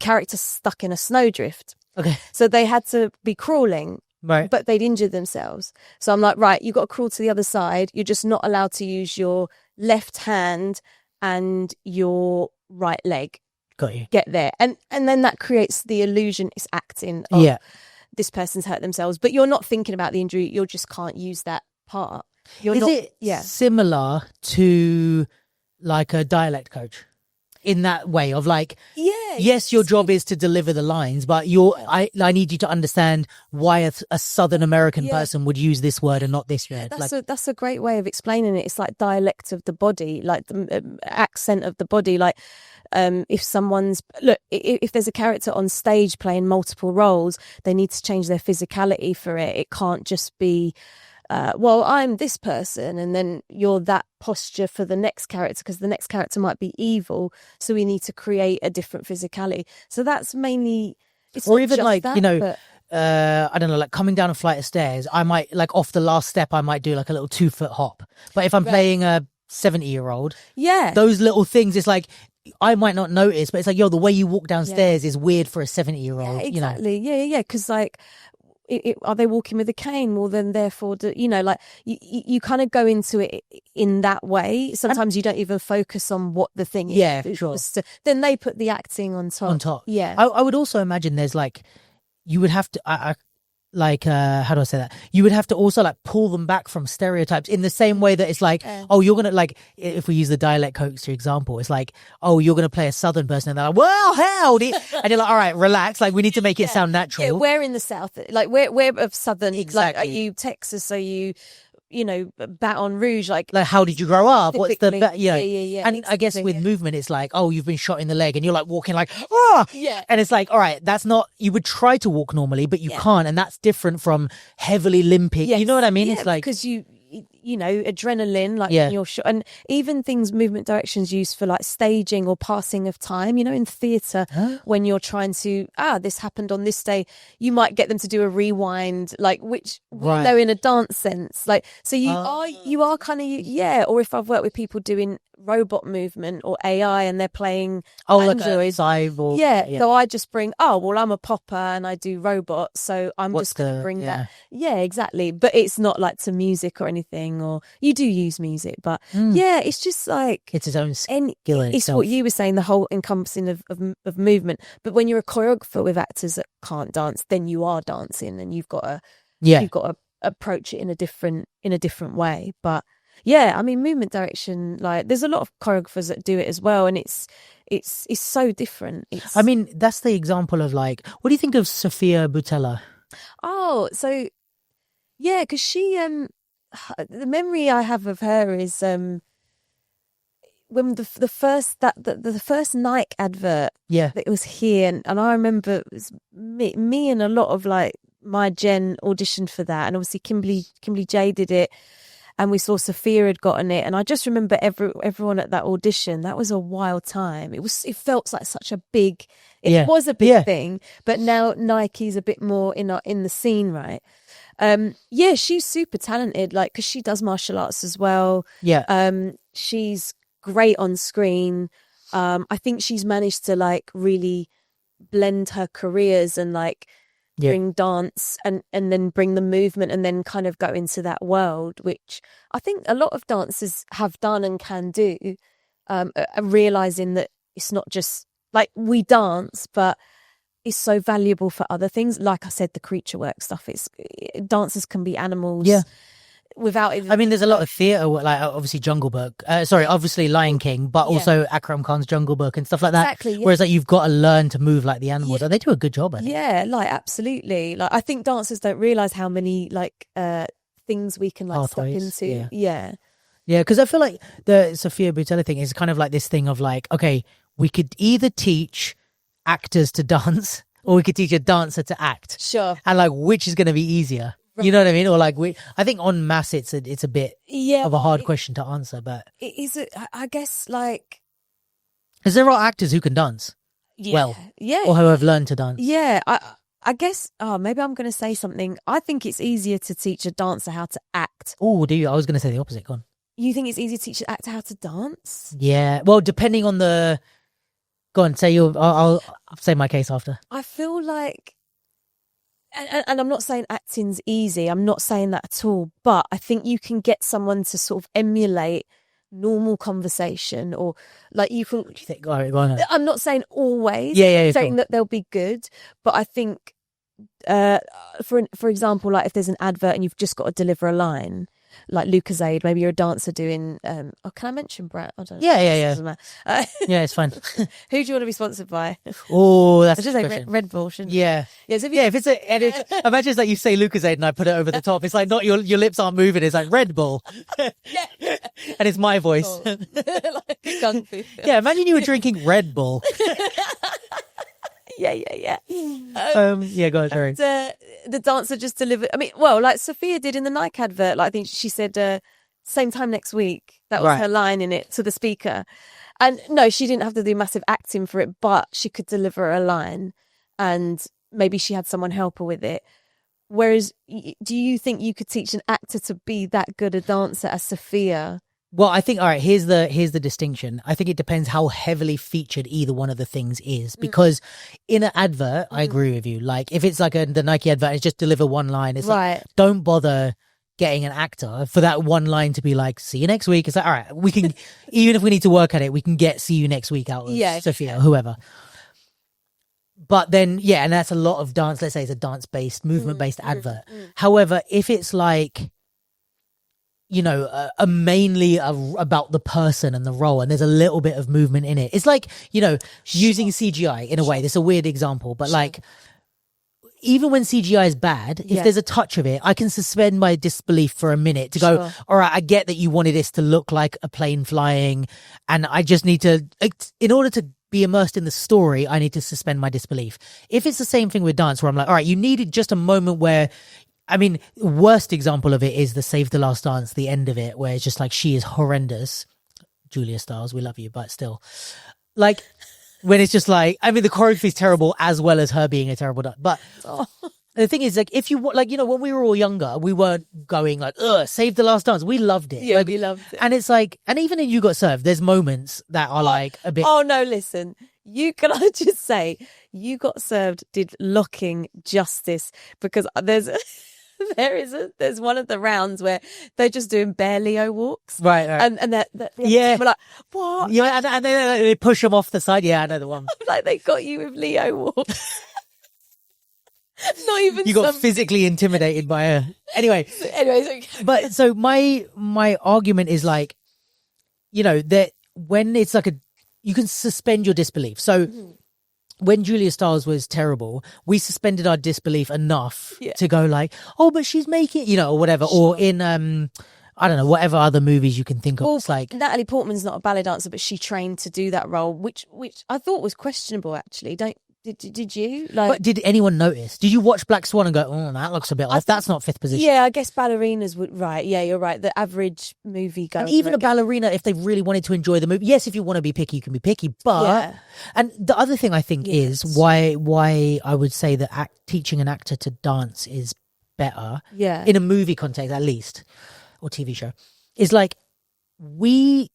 Speaker 2: character stuck in a snowdrift.
Speaker 1: Okay.
Speaker 2: So they had to be crawling,
Speaker 1: right?
Speaker 2: But they'd injured themselves. So I'm like, right, you got to crawl to the other side. You're just not allowed to use your left hand and your right leg.
Speaker 1: Got you.
Speaker 2: Get there. And then that creates the illusion it's acting of this person's hurt themselves, but you're not thinking about the injury. You just can't use that part.
Speaker 1: Is it similar to like a dialect coach in that way of like, yes, your job is to deliver the lines, but I need you to understand why a Southern American person would use this word and not this word.
Speaker 2: That's a great way of explaining it. It's like dialect of the body, like the accent of the body. Like if there's a character on stage playing multiple roles, they need to change their physicality for it. It can't just be I'm this person and then you're that posture for the next character, because the next character might be evil, so we need to create a different physicality. So that's mainly
Speaker 1: or even like that, I don't know, like coming down a flight of stairs, I might like off the last step I might do like a little 2-foot hop, but if I'm playing a 70-year-old, those little things, it's like I might not notice, but it's like, the way you walk downstairs is weird for a 70-year-old.
Speaker 2: Exactly. Because like, are they walking with a cane? Well, then therefore, like you kind of go into it in that way. Sometimes you don't even focus on what the thing is.
Speaker 1: Yeah, sure.
Speaker 2: Then they put the acting on top. Yeah.
Speaker 1: I would also imagine there's like, you would have to, how do I say that? You would have to also like pull them back from stereotypes in the same way that it's like, you're going to like, if we use the dialect coach example, it's like, you're going to play a Southern person and they're like, well, howdy. And you're like, all right, relax. Like we need to make it sound natural.
Speaker 2: Yeah, we're in the South. Like we're of Southern.
Speaker 1: Exactly.
Speaker 2: Like, are you Texas? Are you, Baton Rouge? Like
Speaker 1: how did you grow up? What's the,
Speaker 2: Yeah.
Speaker 1: And I guess with movement, it's like, you've been shot in the leg and you're like walking like,
Speaker 2: yeah.
Speaker 1: And it's like, all right, that's not, you would try to walk normally, but you can't. And that's different from heavily limping.
Speaker 2: Yes.
Speaker 1: You know what I mean?
Speaker 2: Yeah,
Speaker 1: it's like,
Speaker 2: because adrenaline, like when you're shot, and even things movement directions used for like staging or passing of time, in theatre, when you're trying to, this happened on this day, you might get them to do a rewind, like which we know in a dance sense, like, so you are kind of, or if I've worked with people doing robot movement or AI and they're playing androids,
Speaker 1: like
Speaker 2: so I just bring, I'm a popper and I do robot, so I'm just going to bring that. Yeah, exactly. But it's not like to music or anything, or you do use music, but it's just like
Speaker 1: it's its own skill in
Speaker 2: it's
Speaker 1: itself.
Speaker 2: what you were saying, the whole encompassing of movement. But when you're a choreographer with actors that can't dance, then you are dancing and you've got to approach it in a different way. But I mean, movement direction, like there's a lot of choreographers that do it as well, and it's so different.
Speaker 1: I mean, that's the example of like, what do you think of Sofia Boutella?
Speaker 2: So because she the memory I have of her is when the first Nike advert that was here, and I remember it was me and a lot of like my gen auditioned for that, and obviously Kimberly J did it, and we saw Sophia had gotten it, and I just remember everyone at that audition. That was a wild time. It felt like such a big, was a big thing, but now Nike's a bit more in the scene, right? She's super talented, like, because she does martial arts as well. She's great on screen. I think she's managed to like really blend her careers and like bring dance and then bring the movement and then kind of go into that world, which I think a lot of dancers have done and can do, realizing that it's not just like we dance, but is so valuable for other things. Like I said, the creature work stuff. Dancers can be animals. Without even.
Speaker 1: I mean, there's a lot of theatre, like obviously Jungle Book. Obviously Lion King, but also Akram Khan's Jungle Book and stuff like that.
Speaker 2: Exactly. Yeah.
Speaker 1: Whereas like you've got to learn to move like the animals, and they do a good job at it.
Speaker 2: Yeah, like absolutely. Like I think dancers don't realise how many like things we can like step into. Yeah,
Speaker 1: because I feel like the Sophia Boutella thing is kind of like this thing of like, okay, we could either teach actors to dance or we could teach a dancer to act.
Speaker 2: Sure.
Speaker 1: And like, which is going to be easier? You know what I mean? Or like, I think en masse it's a bit of a hard question to answer, but
Speaker 2: it is. I guess like,
Speaker 1: because there are actors who can dance well, or who have learned to dance.
Speaker 2: Yeah, I guess. Maybe I'm going to say something. I think it's easier to teach a dancer how to act.
Speaker 1: Oh, do you? I was going to say the opposite. Go on.
Speaker 2: You think it's easier to teach an actor how to dance?
Speaker 1: Yeah. Well, depending on the. Go on. Say you. I'll say my case after.
Speaker 2: I feel like. And I'm not saying acting's easy. I'm not saying that at all. But I think you can get someone to sort of emulate normal conversation, or like you can.
Speaker 1: What do you think? All right, go on.
Speaker 2: I'm not saying always,
Speaker 1: Yeah,
Speaker 2: saying
Speaker 1: cool.
Speaker 2: that they'll be good, but I think, for example, like if there's an advert and you've just got to deliver a line, like Lucozade, maybe you're a dancer doing. Can I mention Brett? I don't know.
Speaker 1: Yeah.
Speaker 2: Doesn't matter.
Speaker 1: Yeah, it's fine.
Speaker 2: Who do you want to be sponsored by?
Speaker 1: Oh, that's
Speaker 2: I should say Red Bull, shouldn't I?
Speaker 1: Yeah.
Speaker 2: Yeah, so
Speaker 1: If it's imagine it's like you say Lucozade and I put it over the top. It's like not your lips aren't moving. It's like Red Bull.
Speaker 2: yeah.
Speaker 1: And it's my voice.
Speaker 2: Oh. Like a kung fu film.
Speaker 1: Yeah, imagine you were drinking Red Bull.
Speaker 2: Yeah.
Speaker 1: Yeah, go on, sorry.
Speaker 2: The dancer just delivered. I mean, well, like Sophia did in the Nike advert. Like I think she said, "Same time next week." That was her line in it to the speaker. And no, she didn't have to do massive acting for it, but she could deliver a line, and maybe she had someone help her with it. Whereas, do you think you could teach an actor to be that good a dancer as Sophia?
Speaker 1: Well, I think, all right, here's the distinction. I think it depends how heavily featured either one of the things is. Because in an advert, I agree with you. Like, if it's like the Nike advert, it's just deliver one line. It's like, don't bother getting an actor for that one line to be like, see you next week. It's like, all right, we can, even if we need to work at it, we can get see you next week out of Sophia, whoever. But then, yeah, and that's a lot of dance. Let's say it's a dance-based, movement-based advert. However, if it's like, you know, mainly about the person and the role, and there's a little bit of movement in it. It's like, you know, using CGI in a way. This is a weird example, but like, even when CGI is bad, if there's a touch of it, I can suspend my disbelief for a minute to go, all right, I get that you wanted this to look like a plane flying, and I just need to, in order to be immersed in the story, I need to suspend my disbelief. If it's the same thing with dance, where I'm like, all right, you needed just a moment where, I mean, worst example of it is the Save the Last Dance, the end of it, where it's just like, she is horrendous. Julia Stiles, we love you, but still. Like, when it's just like, I mean, the choreography is terrible as well as her being a terrible dancer. But the thing is, like, if you, like, you know, when we were all younger, we weren't going like, Save the Last Dance. We loved it.
Speaker 2: Yeah,
Speaker 1: like,
Speaker 2: we loved it.
Speaker 1: And it's like, and even in You Got Served, there's moments that are like a bit.
Speaker 2: Oh, no, listen. Can I just say, You Got Served did locking justice, because there's one of the rounds where they're just doing bare Leo walks,
Speaker 1: right,
Speaker 2: and we're like, what?
Speaker 1: Yeah, and they push them off the side. Yeah, I know the one.
Speaker 2: Like, they got you with Leo walks. Not even
Speaker 1: you got physically intimidated by her. Anyways,
Speaker 2: okay.
Speaker 1: But so my argument is like, you know, that when it's like you can suspend your disbelief. So. When Julia Stiles was terrible, we suspended our disbelief enough to go like, oh, but she's making, you know, or whatever. Sure. Or in, I don't know, whatever other movies you can think of.
Speaker 2: Well,
Speaker 1: it's like
Speaker 2: Natalie Portman's not a ballet dancer, but she trained to do that role, which I thought was questionable, actually. Did you? Like,
Speaker 1: but did anyone notice? Did you watch Black Swan and go, oh, that looks a bit off? That's not fifth position.
Speaker 2: Yeah, I guess ballerinas would, right. Yeah, you're right. The average movie goer.
Speaker 1: And even a ballerina, if they really wanted to enjoy the movie, yes, if you want to be picky, you can be picky. But, and the other thing I think is why I would say that teaching an actor to dance is better, in a movie context at least, or TV show, is like, this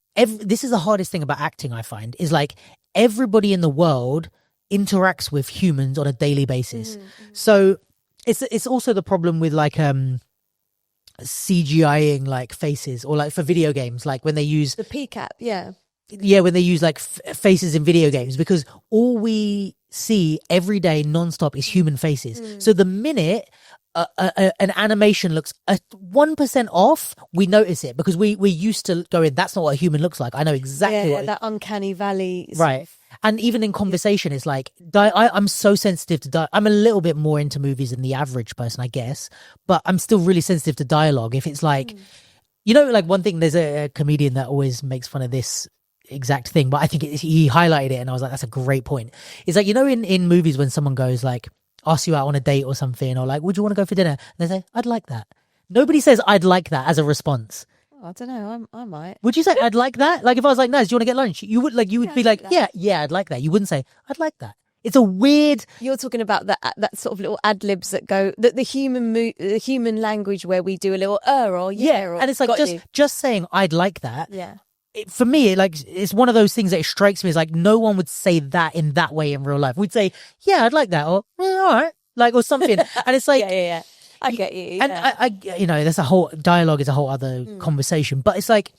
Speaker 1: is the hardest thing about acting, I find, is like everybody in the world interacts with humans on a daily basis. So it's also the problem with like CGIing like faces, or like for video games, like when they use
Speaker 2: the PCAP,
Speaker 1: when they use like faces in video games, because all we see every day nonstop is human faces. So the minute an animation looks 1% off, we notice it, because we're used to going, that's not what a human looks like. I know exactly what
Speaker 2: that uncanny valley,
Speaker 1: right? And even in conversation, it's like I'm so sensitive to I'm a little bit more into movies than the average person, I guess, but I'm still really sensitive to dialogue. If it's like, you know, like one thing, there's a comedian that always makes fun of this exact thing, but I think he highlighted it, and I was like, that's a great point. It's like, you know, in movies when someone goes like, asks you out on a date or something, or like, would you want to go for dinner? And they say, I'd like that. Nobody says I'd like that as a response.
Speaker 2: I don't know. I might.
Speaker 1: Would you say I'd like that? Like if I was like, nice, do you want to get lunch? You would be like, yeah, I'd like that. You wouldn't say I'd like that. It's a weird.
Speaker 2: You're talking about that sort of little ad libs that go the human language where we do a little or yeah, or,
Speaker 1: and it's like just saying I'd like that.
Speaker 2: Yeah.
Speaker 1: For me, it's one of those things that it strikes me as like no one would say that in that way in real life. We'd say, yeah, I'd like that, or all right, like, or something. And it's like,
Speaker 2: yeah. I get you.
Speaker 1: And I you know, there's a whole dialogue is a whole other conversation, but it's like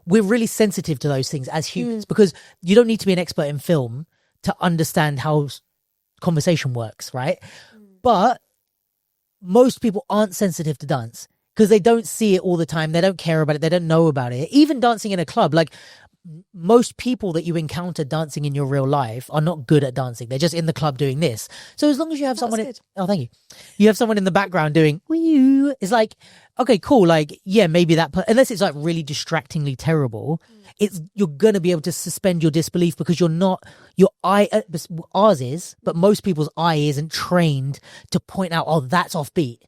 Speaker 1: we're really sensitive to those things as humans because you don't need to be an expert in film to understand how conversation works, right? But most people aren't sensitive to dance because they don't see it all the time. They don't care about it. They don't know about it. Even dancing in a club, like most people that you encounter dancing in your real life are not good at dancing. They're just in the club doing this. So as long as you have someone, thank you. You have someone in the background doing, wee, it's like, okay, cool. Like, yeah, maybe that, unless it's like really distractingly terrible, you're going to be able to suspend your disbelief because your eye, ours is, but most people's eye isn't trained to point out, oh, that's offbeat.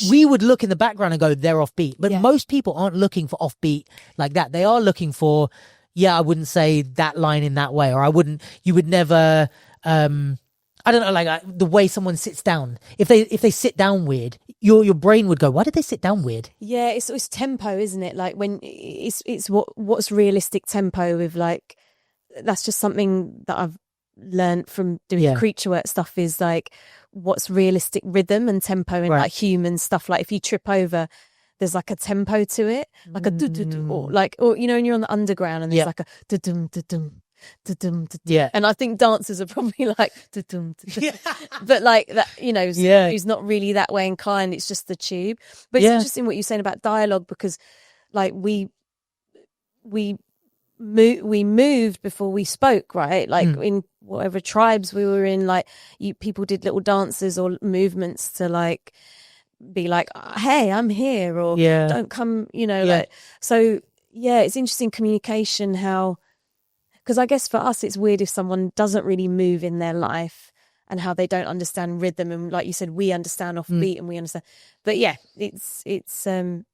Speaker 1: We would look in the background and go, they're offbeat. But most people aren't looking for offbeat like that. They are looking for, yeah, I wouldn't say that line in that way, or you would never, I don't know, like the way someone sits down. If they sit down weird, your brain would go, why did they sit down weird?
Speaker 2: Yeah, it's tempo, isn't it? Like when it's what's realistic tempo with like, that's just something that I've learned from doing creature work stuff is like, what's realistic rhythm and tempo and like human stuff. Like if you trip over, there's like a tempo to it, like a or you know, when you're on the underground and there's like a
Speaker 1: yeah.
Speaker 2: And I think dancers are probably like but like that, you know, who's not really that way inclined. It's just the tube. But it's interesting what you're saying about dialogue because like we moved before we spoke, right? Like in whatever tribes we were in, like people did little dances or movements to like be like, hey, I'm here, or don't come, you know. Like, so it's interesting communication, how, because I guess for us it's weird if someone doesn't really move in their life and how they don't understand rhythm, and like you said, we understand off beat and we understand, but it's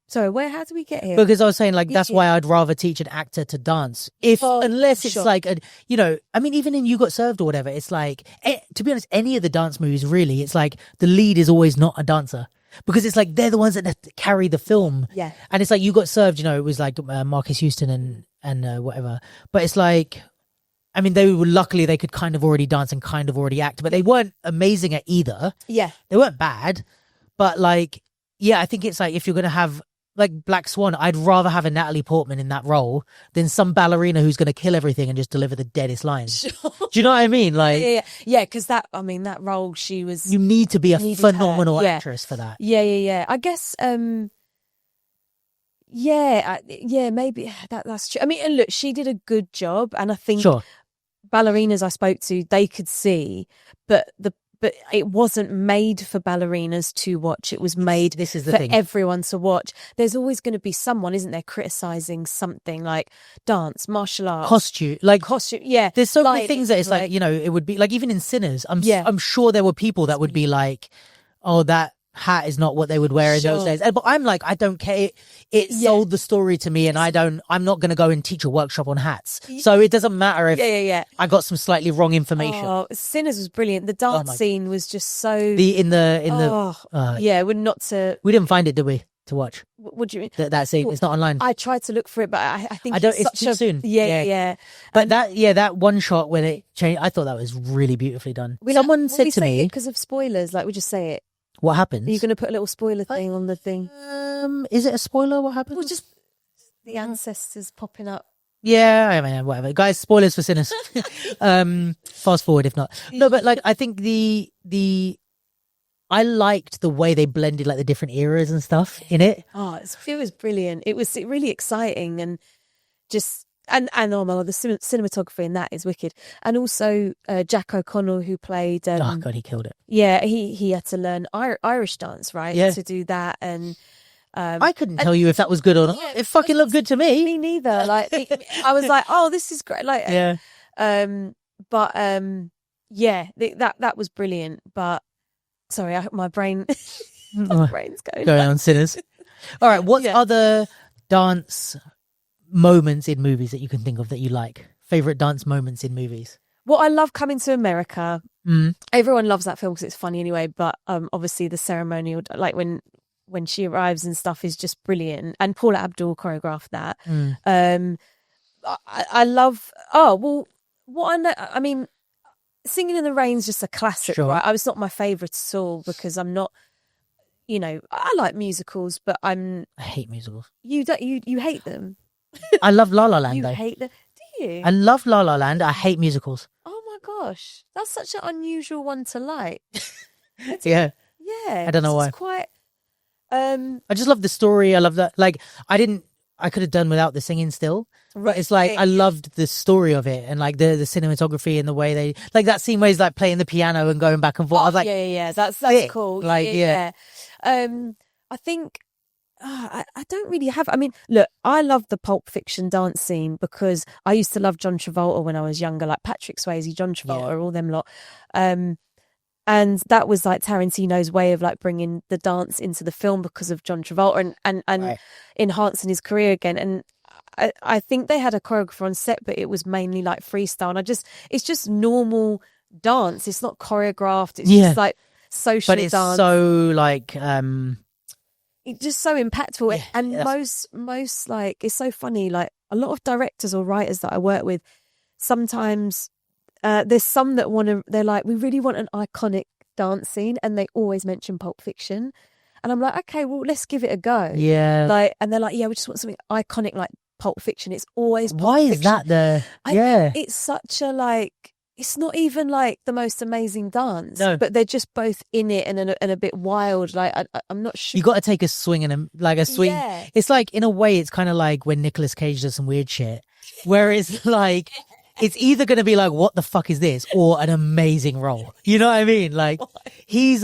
Speaker 2: sorry, how do we get here?
Speaker 1: Because I was saying like that's why I'd rather teach an actor to dance unless it's like a, you know, I mean, even in You Got Served or whatever, it's like, to be honest, any of the dance movies really, it's like the lead is always not a dancer because it's like they're the ones that carry the film. And it's like You Got Served, you know, it was like Marcus Houston and whatever, but it's like, I mean, luckily they could kind of already dance and kind of already act, but they weren't amazing at either. They weren't bad, but like, I think it's like if you're going to have like Black Swan, I'd rather have a Natalie Portman in that role than some ballerina who's going to kill everything and just deliver the deadest lines. Do you know what I mean? Like,
Speaker 2: because that role, she was.
Speaker 1: You need to be a phenomenal actress for that.
Speaker 2: I guess. Maybe that's true. I mean, and look, she did a good job, and I think ballerinas I spoke to, they could see, but it wasn't made for ballerinas to watch. It was made for everyone to watch. There's always going to be someone, isn't there, criticizing something like dance, martial arts,
Speaker 1: costume. Yeah, there's so many things that it's like, you know, it would be like even in Sinners. I'm sure there were people that would be like, oh, that hat is not what they would wear in those days. But I'm like, I don't care. It sold the story to me, and I'm not going to go and teach a workshop on hats. So it doesn't matter if I got some slightly wrong information.
Speaker 2: Oh, Sinners was brilliant. The dance scene was just so
Speaker 1: we didn't find it, did we, to watch?
Speaker 2: What do you mean?
Speaker 1: That scene, it's not online.
Speaker 2: I tried to look for it, but I think
Speaker 1: it's too soon. But that one shot when it changed, I thought that was really beautifully done. Someone said to me,
Speaker 2: because of spoilers, like we just say it.
Speaker 1: What happens?
Speaker 2: Are you going to put a little spoiler thing on the thing?
Speaker 1: Is it a spoiler? What happens?
Speaker 2: Well, just the ancestors popping up.
Speaker 1: Yeah, I mean, whatever. Guys, spoilers for Sinners. Fast forward if not. No, but like, I think I liked the way they blended like the different eras and stuff in it.
Speaker 2: Oh, it was brilliant. It was really exciting, and just and oh my God, the cinematography in that is wicked. And also Jack O'Connell, who played
Speaker 1: oh God, he killed it.
Speaker 2: Yeah, he had to learn Irish dance, right?
Speaker 1: Yeah.
Speaker 2: To do that. And
Speaker 1: I couldn't tell you if that was good or not. It fucking looked good to me.
Speaker 2: Me neither. Like I was like, oh, this is great. Like that was brilliant. But sorry, my brain's going
Speaker 1: on Sinners. All right, what other dance moments in movies that you can think of that you like? Favorite dance moments in movies?
Speaker 2: Well, I love Coming to America. Everyone loves that film because it's funny anyway, but obviously the ceremonial, like when she arrives and stuff, is just brilliant, and Paula Abdul choreographed that. I love I mean, Singing in the Rain's just a classic, right? It's not my favourite at all because I'm not, you know, I like musicals, but I
Speaker 1: hate musicals.
Speaker 2: You hate them?
Speaker 1: I love La La Land
Speaker 2: You
Speaker 1: though.
Speaker 2: hate the... Do you?
Speaker 1: I love La La Land. I hate musicals.
Speaker 2: Oh my gosh. That's such an unusual one to like.
Speaker 1: Yeah.
Speaker 2: Yeah.
Speaker 1: I don't know
Speaker 2: 'cause
Speaker 1: why.
Speaker 2: It's quite...
Speaker 1: I just love the story. I love that. Like, I could have done without the singing still. But it's like, I loved the story of it and like the cinematography and the way they, like that scene where he's like playing the piano and going back and forth. I was like,
Speaker 2: yeah. That's
Speaker 1: sick.
Speaker 2: cool.
Speaker 1: Like, yeah.
Speaker 2: I think I don't really have. I mean, look, I love the Pulp Fiction dance scene because I used to love John Travolta when I was younger, like Patrick Swayze, John Travolta, all them lot. And that was like Tarantino's way of like bringing the dance into the film because of John Travolta and
Speaker 1: Right.
Speaker 2: enhancing his career again. And I think they had a choreographer on set, but it was mainly like freestyle. And it's just normal dance. It's not choreographed. It's just like social
Speaker 1: but it's
Speaker 2: dance.
Speaker 1: so like
Speaker 2: It's just so impactful.
Speaker 1: Yeah,
Speaker 2: And most like, it's so funny. Like a lot of directors or writers that I work with, sometimes there's some that they're like, we really want an iconic dance scene, and they always mention Pulp Fiction. And I'm like, okay, well, let's give it a go.
Speaker 1: yeah.
Speaker 2: Like, and they're like, yeah, we just want something iconic like Pulp Fiction. It's always Pulp
Speaker 1: Why is
Speaker 2: Fiction.
Speaker 1: that the yeah?
Speaker 2: It's such a like, it's not even like the most amazing dance,
Speaker 1: No.
Speaker 2: but they're just both in it and a bit wild. Like I'm not sure.
Speaker 1: You got to take a swing and a swing.
Speaker 2: Yeah.
Speaker 1: It's like, in a way, it's kind of like when Nicolas Cage does some weird shit, where it's like, it's either going to be like, what the fuck is this, or an amazing role. You know what I mean? Like, he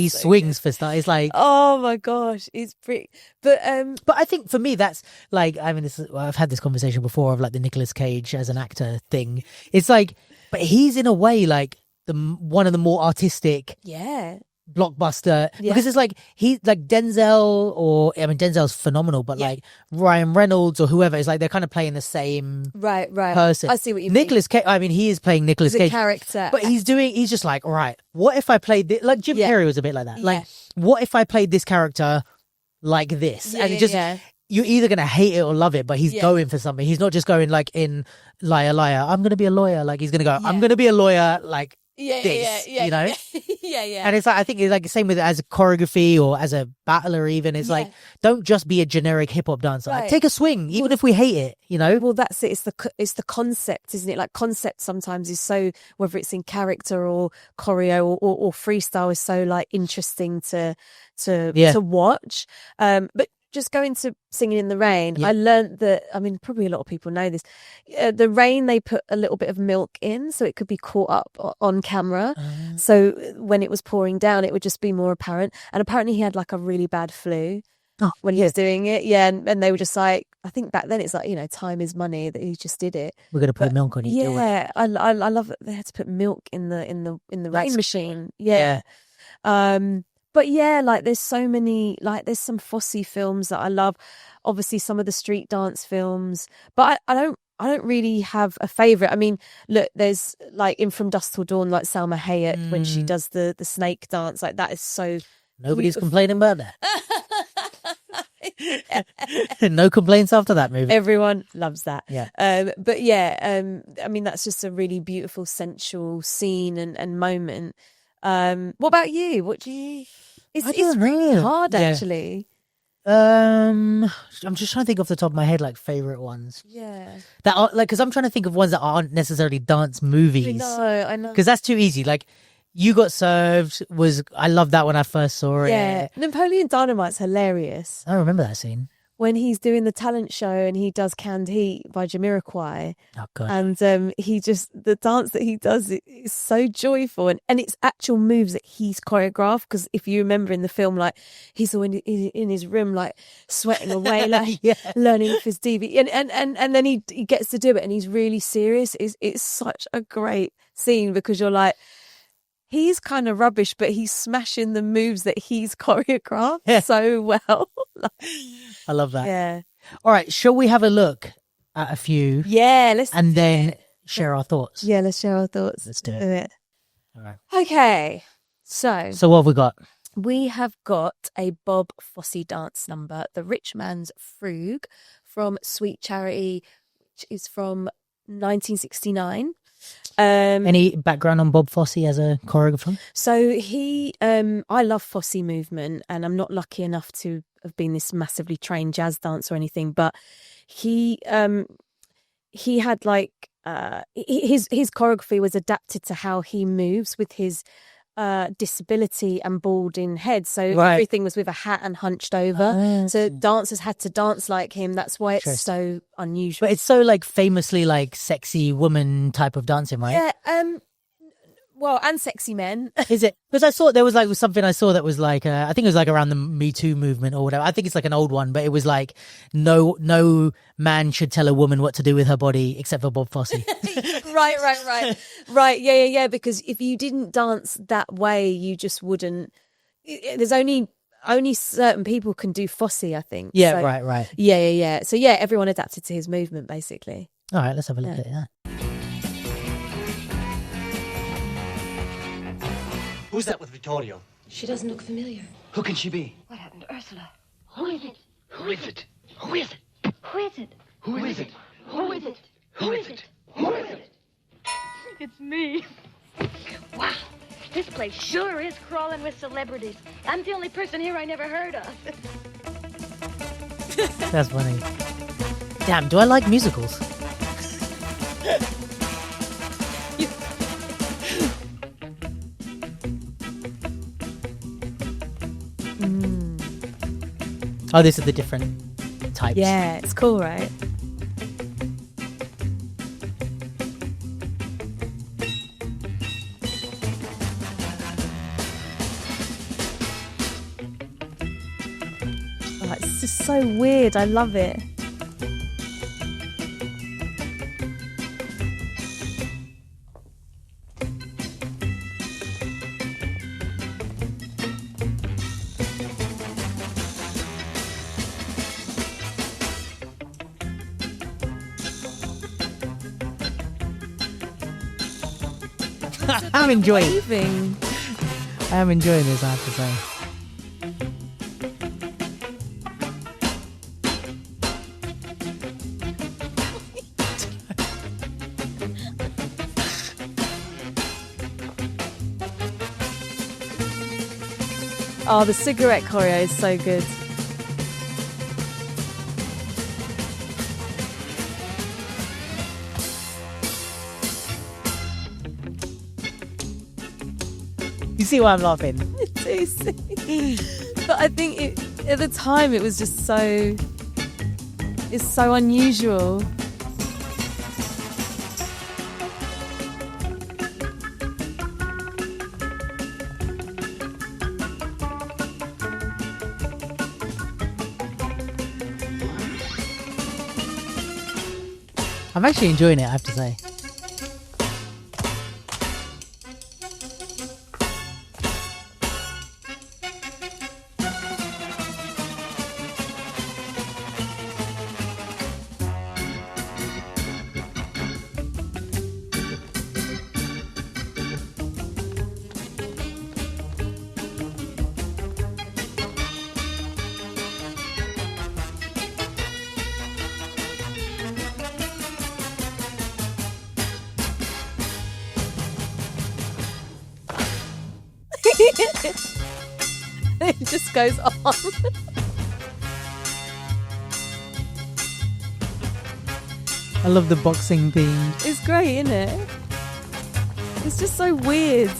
Speaker 1: swings for stuff. It's like,
Speaker 2: Oh my gosh, it's pretty. But
Speaker 1: but I think for me, that's like, I mean, I've had this conversation before of like the Nicolas Cage as an actor thing. It's like, but he's in a way like one of the more artistic
Speaker 2: yeah,
Speaker 1: blockbuster, because it's like he's like Denzel, or I mean Denzel's phenomenal, but like Ryan Reynolds or whoever is like, they're kind of playing the same
Speaker 2: right
Speaker 1: person.
Speaker 2: I see what you
Speaker 1: Nicolas Cage, I mean, he is playing Nicolas
Speaker 2: mean.
Speaker 1: Cage,
Speaker 2: The character,
Speaker 1: but he's just like, right, what if I played this? Like Jim Carrey was a bit like that. Like, what if I played this character like this? And it just you're either gonna hate it or love it, but he's going for something. He's not just going like in Liar Liar, I'm gonna be a lawyer. Like, he's gonna go, I'm gonna be a lawyer like this, you know?
Speaker 2: yeah.
Speaker 1: And it's like, I think it's like the same with as a choreography or as a battler even. It's like, don't just be a generic hip hop dancer. Like, take a swing, even if we hate it, you know?
Speaker 2: Well, that's it. It's the concept, isn't it? Like, concept sometimes is so, whether it's in character or choreo or freestyle, is so like interesting to watch. But just going to Singing in the Rain, I learned that, I mean, probably a lot of people know this. The rain, they put a little bit of milk in so it could be caught up on camera. So when it was pouring down, it would just be more apparent. And apparently he had like a really bad flu when he was doing it. Yeah. And they were just like, I think back then it's like, you know, time is money, that he just did it.
Speaker 1: We're going to put milk on it.
Speaker 2: Yeah. I love that they had to put milk in the rain machine. Yeah. But yeah, like there's so many, like there's some Fosse films that I love. Obviously some of the street dance films, but I don't really have a favourite. I mean, look, there's like in From Dusk Till Dawn, like Salma Hayek when she does the snake dance, like that is so...
Speaker 1: Nobody's complaining about that. No complaints after that movie.
Speaker 2: Everyone loves that.
Speaker 1: Yeah.
Speaker 2: But yeah, I mean, that's just a really beautiful, sensual scene and moment. What about you? What do you... It's really hard, actually.
Speaker 1: I'm just trying to think off the top of my head, like favorite ones.
Speaker 2: Yeah.
Speaker 1: That are like, because I'm trying to think of ones that aren't necessarily dance movies.
Speaker 2: I know.
Speaker 1: Because that's too easy. Like, You Got Served I love that when I first saw it.
Speaker 2: Yeah. Napoleon Dynamite's hilarious.
Speaker 1: I remember that scene.
Speaker 2: When he's doing the talent show and he does Canned Heat by Jamiroquai.
Speaker 1: Oh, God.
Speaker 2: And the dance that he does is so joyful. And it's actual moves that he's choreographed. Because if you remember in the film, like, he's all in his room, like, sweating away, like, learning off his DV. And then he gets to do it and he's really serious. It's such a great scene because you're like, he's kind of rubbish, but he's smashing the moves that he's choreographed so well.
Speaker 1: I love that.
Speaker 2: Yeah.
Speaker 1: All right. Shall we have a look at a few?
Speaker 2: Yeah.
Speaker 1: Then share our thoughts.
Speaker 2: Yeah. Let's share our thoughts.
Speaker 1: Let's do it. All right.
Speaker 2: Okay. So
Speaker 1: what have we got?
Speaker 2: We have got a Bob Fosse dance number, The Rich Man's Frug, from Sweet Charity, which is from 1969.
Speaker 1: Any background on Bob Fosse as a choreographer?
Speaker 2: So I love Fosse movement, and I'm not lucky enough to have been this massively trained jazz dancer or anything, but he had like his choreography was adapted to how he moves with his disability and balding head, so everything was with a hat and hunched over. So dancers had to dance like him. That's why it's so unusual.
Speaker 1: But it's so like famously like sexy woman type of dancing, right?
Speaker 2: Yeah. Well, and sexy men.
Speaker 1: Is it? Because I saw there was like something I saw that was like I think it was like around the Me Too movement or whatever. I think it's like an old one, but it was like no man should tell a woman what to do with her body except for Bob Fosse.
Speaker 2: Right. Yeah. Because if you didn't dance that way, you just wouldn't. There's only certain people can do Fosse, I think.
Speaker 1: Yeah.
Speaker 2: So,
Speaker 1: right.
Speaker 2: Yeah. So yeah, everyone adapted to his movement basically.
Speaker 1: All right, let's have a look at that.
Speaker 3: Who's that with Vittorio?
Speaker 4: She doesn't look familiar.
Speaker 3: Who can she be?
Speaker 4: What happened to Ursula? Who is it?
Speaker 3: Who is it? Who is it?
Speaker 4: Who is it?
Speaker 3: Who is it?
Speaker 4: Who is it?
Speaker 3: Who is it? Who is it?
Speaker 4: It's me. Wow, this place sure is crawling with celebrities. I'm the only person here I never heard of.
Speaker 1: That's funny. Damn, do I like musicals? Oh, these are the different types.
Speaker 2: Yeah, it's cool, right? Oh, it's just so weird. I love it.
Speaker 1: I'm enjoying
Speaker 2: I'm
Speaker 1: enjoying this, I have to say.
Speaker 2: Oh, the cigarette choreo is so good.
Speaker 1: You see why I'm laughing?
Speaker 2: But I think at the time it was just so unusual.
Speaker 1: I'm actually enjoying it, I have to say.
Speaker 2: It just goes on.
Speaker 1: I love the boxing theme.
Speaker 2: It's great, isn't it? It's just so weird.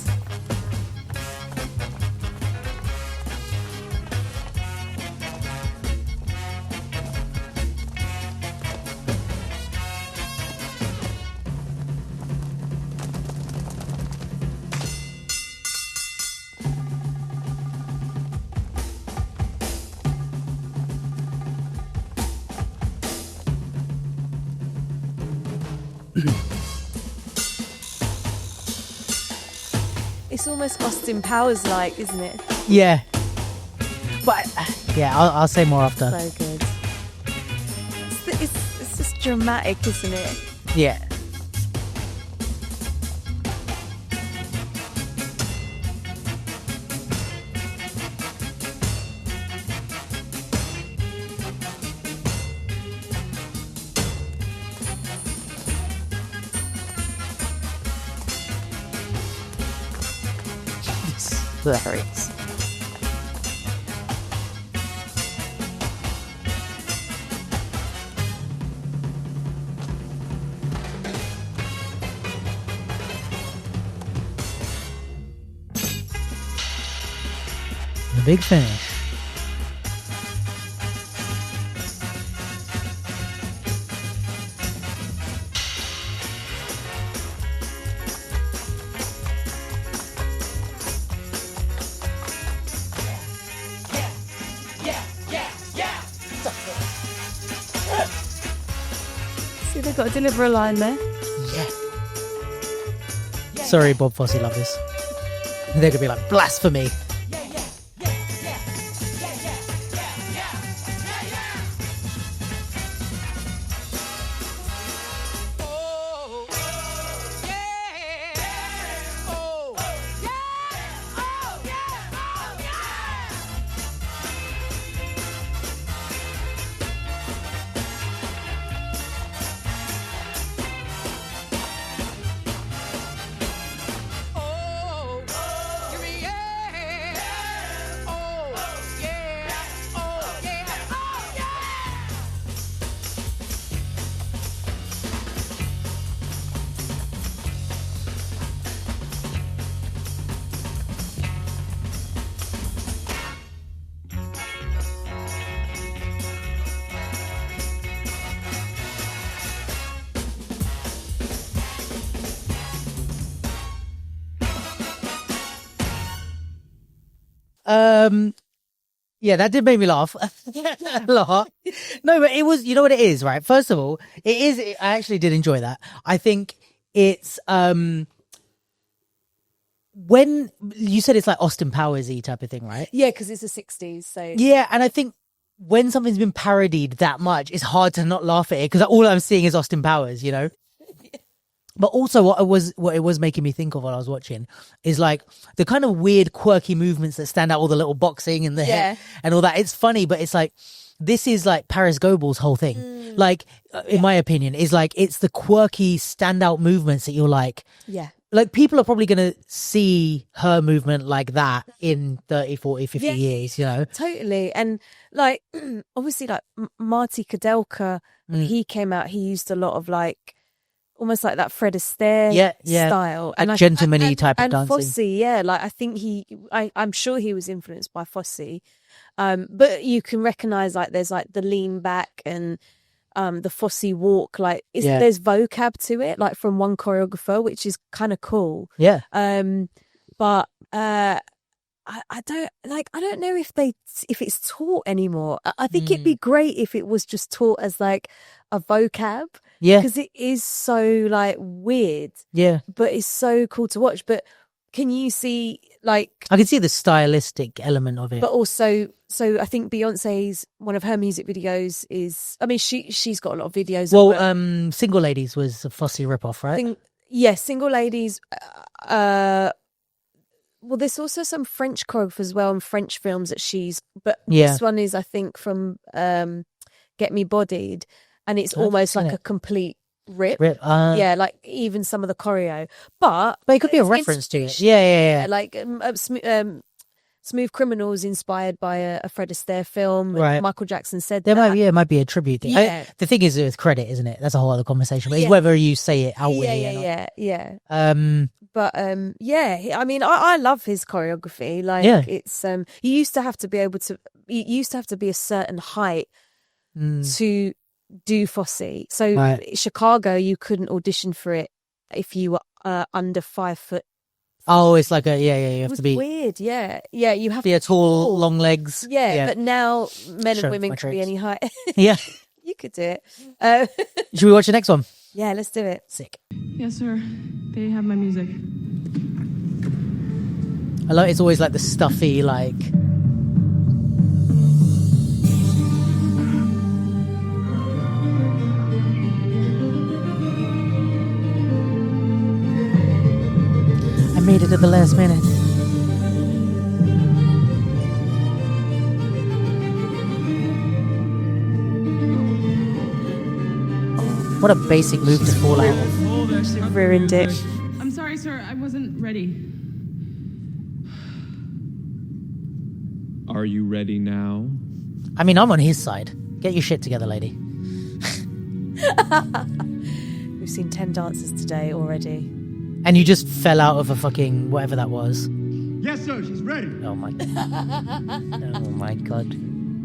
Speaker 2: It's almost Austin Powers like, isn't it?
Speaker 1: Yeah. But yeah, I'll say more after.
Speaker 2: So good. It's just dramatic, isn't it?
Speaker 1: Yeah.
Speaker 2: hilarious.
Speaker 1: The big finish.
Speaker 2: See, they've got to deliver a line there.
Speaker 1: Yeah. Sorry, Bob Fosse lovers. They're gonna be like, blasphemy. Yeah, that did make me laugh a lot. No, but it was, you know what it is, right? First of all, I actually did enjoy that. I think it's, when you said it's like Austin Powers-y type of thing, right?
Speaker 2: Yeah, because it's the 60s. So
Speaker 1: Yeah, and I think when something's been parodied that much, it's hard to not laugh at it because all I'm seeing is Austin Powers, you know? But also what it was making me think of while I was watching is like the kind of weird quirky movements that stand out, all the little boxing and the head and all that. It's funny, but it's like, this is like Paris Goebel's whole thing. Like, in my opinion, is like, it's the quirky standout movements that you're like, like people are probably going to see her movement like that in 30, 40, 50 years, you know?
Speaker 2: Totally. And like, obviously like Marty Kudelka, when he came out, he used a lot of like, almost like that Fred Astaire style,
Speaker 1: and gentleman-y type of dancing.
Speaker 2: Fosse, like I think I'm sure he was influenced by Fosse, but you can recognize like there's like the lean back and the Fosse walk, like there's vocab to it, like from one choreographer, which is kind of cool.
Speaker 1: Yeah.
Speaker 2: But I don't know if it's taught anymore. I think it'd be great if it was just taught as like a vocab.
Speaker 1: Yeah.
Speaker 2: Because it is so like weird.
Speaker 1: Yeah.
Speaker 2: But it's so cool to watch. But can you see like
Speaker 1: I can see the stylistic element of it.
Speaker 2: But also, so I think Beyonce's one of her music videos is, I mean, she's got a lot of videos.
Speaker 1: Well, Single Ladies was a Fosse ripoff, right?
Speaker 2: Single Ladies. Well, there's also some French choreographers as well and French films that this one is, I think, from Get Me Bodied, and it's almost like a complete rip. Like even some of the choreo, but
Speaker 1: it could be a reference to it. Yeah.
Speaker 2: Like Smooth Criminals inspired by a Fred Astaire film.
Speaker 1: Right.
Speaker 2: Michael Jackson said
Speaker 1: there
Speaker 2: that.
Speaker 1: might be a tribute thing. The thing is with credit, isn't it? That's a whole other conversation. But it's whether you say it outwardly. But
Speaker 2: I mean, I love his choreography. Like it's you used to have to be a certain height to do Fosse. So Chicago, you couldn't audition for it if you were under 5 foot.
Speaker 1: Oh, it's like you have to be
Speaker 2: weird. Yeah, you have
Speaker 1: to be a tall, long legs.
Speaker 2: But now men and women can be any height.
Speaker 1: Yeah,
Speaker 2: you could do it.
Speaker 1: Should we watch the next one?
Speaker 2: Yeah, let's do it.
Speaker 1: Sick.
Speaker 5: Yes, sir. They have my music.
Speaker 1: I like it's always like the stuffy like. I made it at the last minute. What a basic move to fall out of.
Speaker 2: Ruined it.
Speaker 5: I'm sorry, sir. I wasn't ready.
Speaker 6: Are you ready now?
Speaker 1: I mean, I'm on his side. Get your shit together, lady.
Speaker 2: We've seen 10 dances today already.
Speaker 1: And you just fell out of a fucking whatever that was.
Speaker 7: Yes, sir. She's ready.
Speaker 1: Oh my oh my god.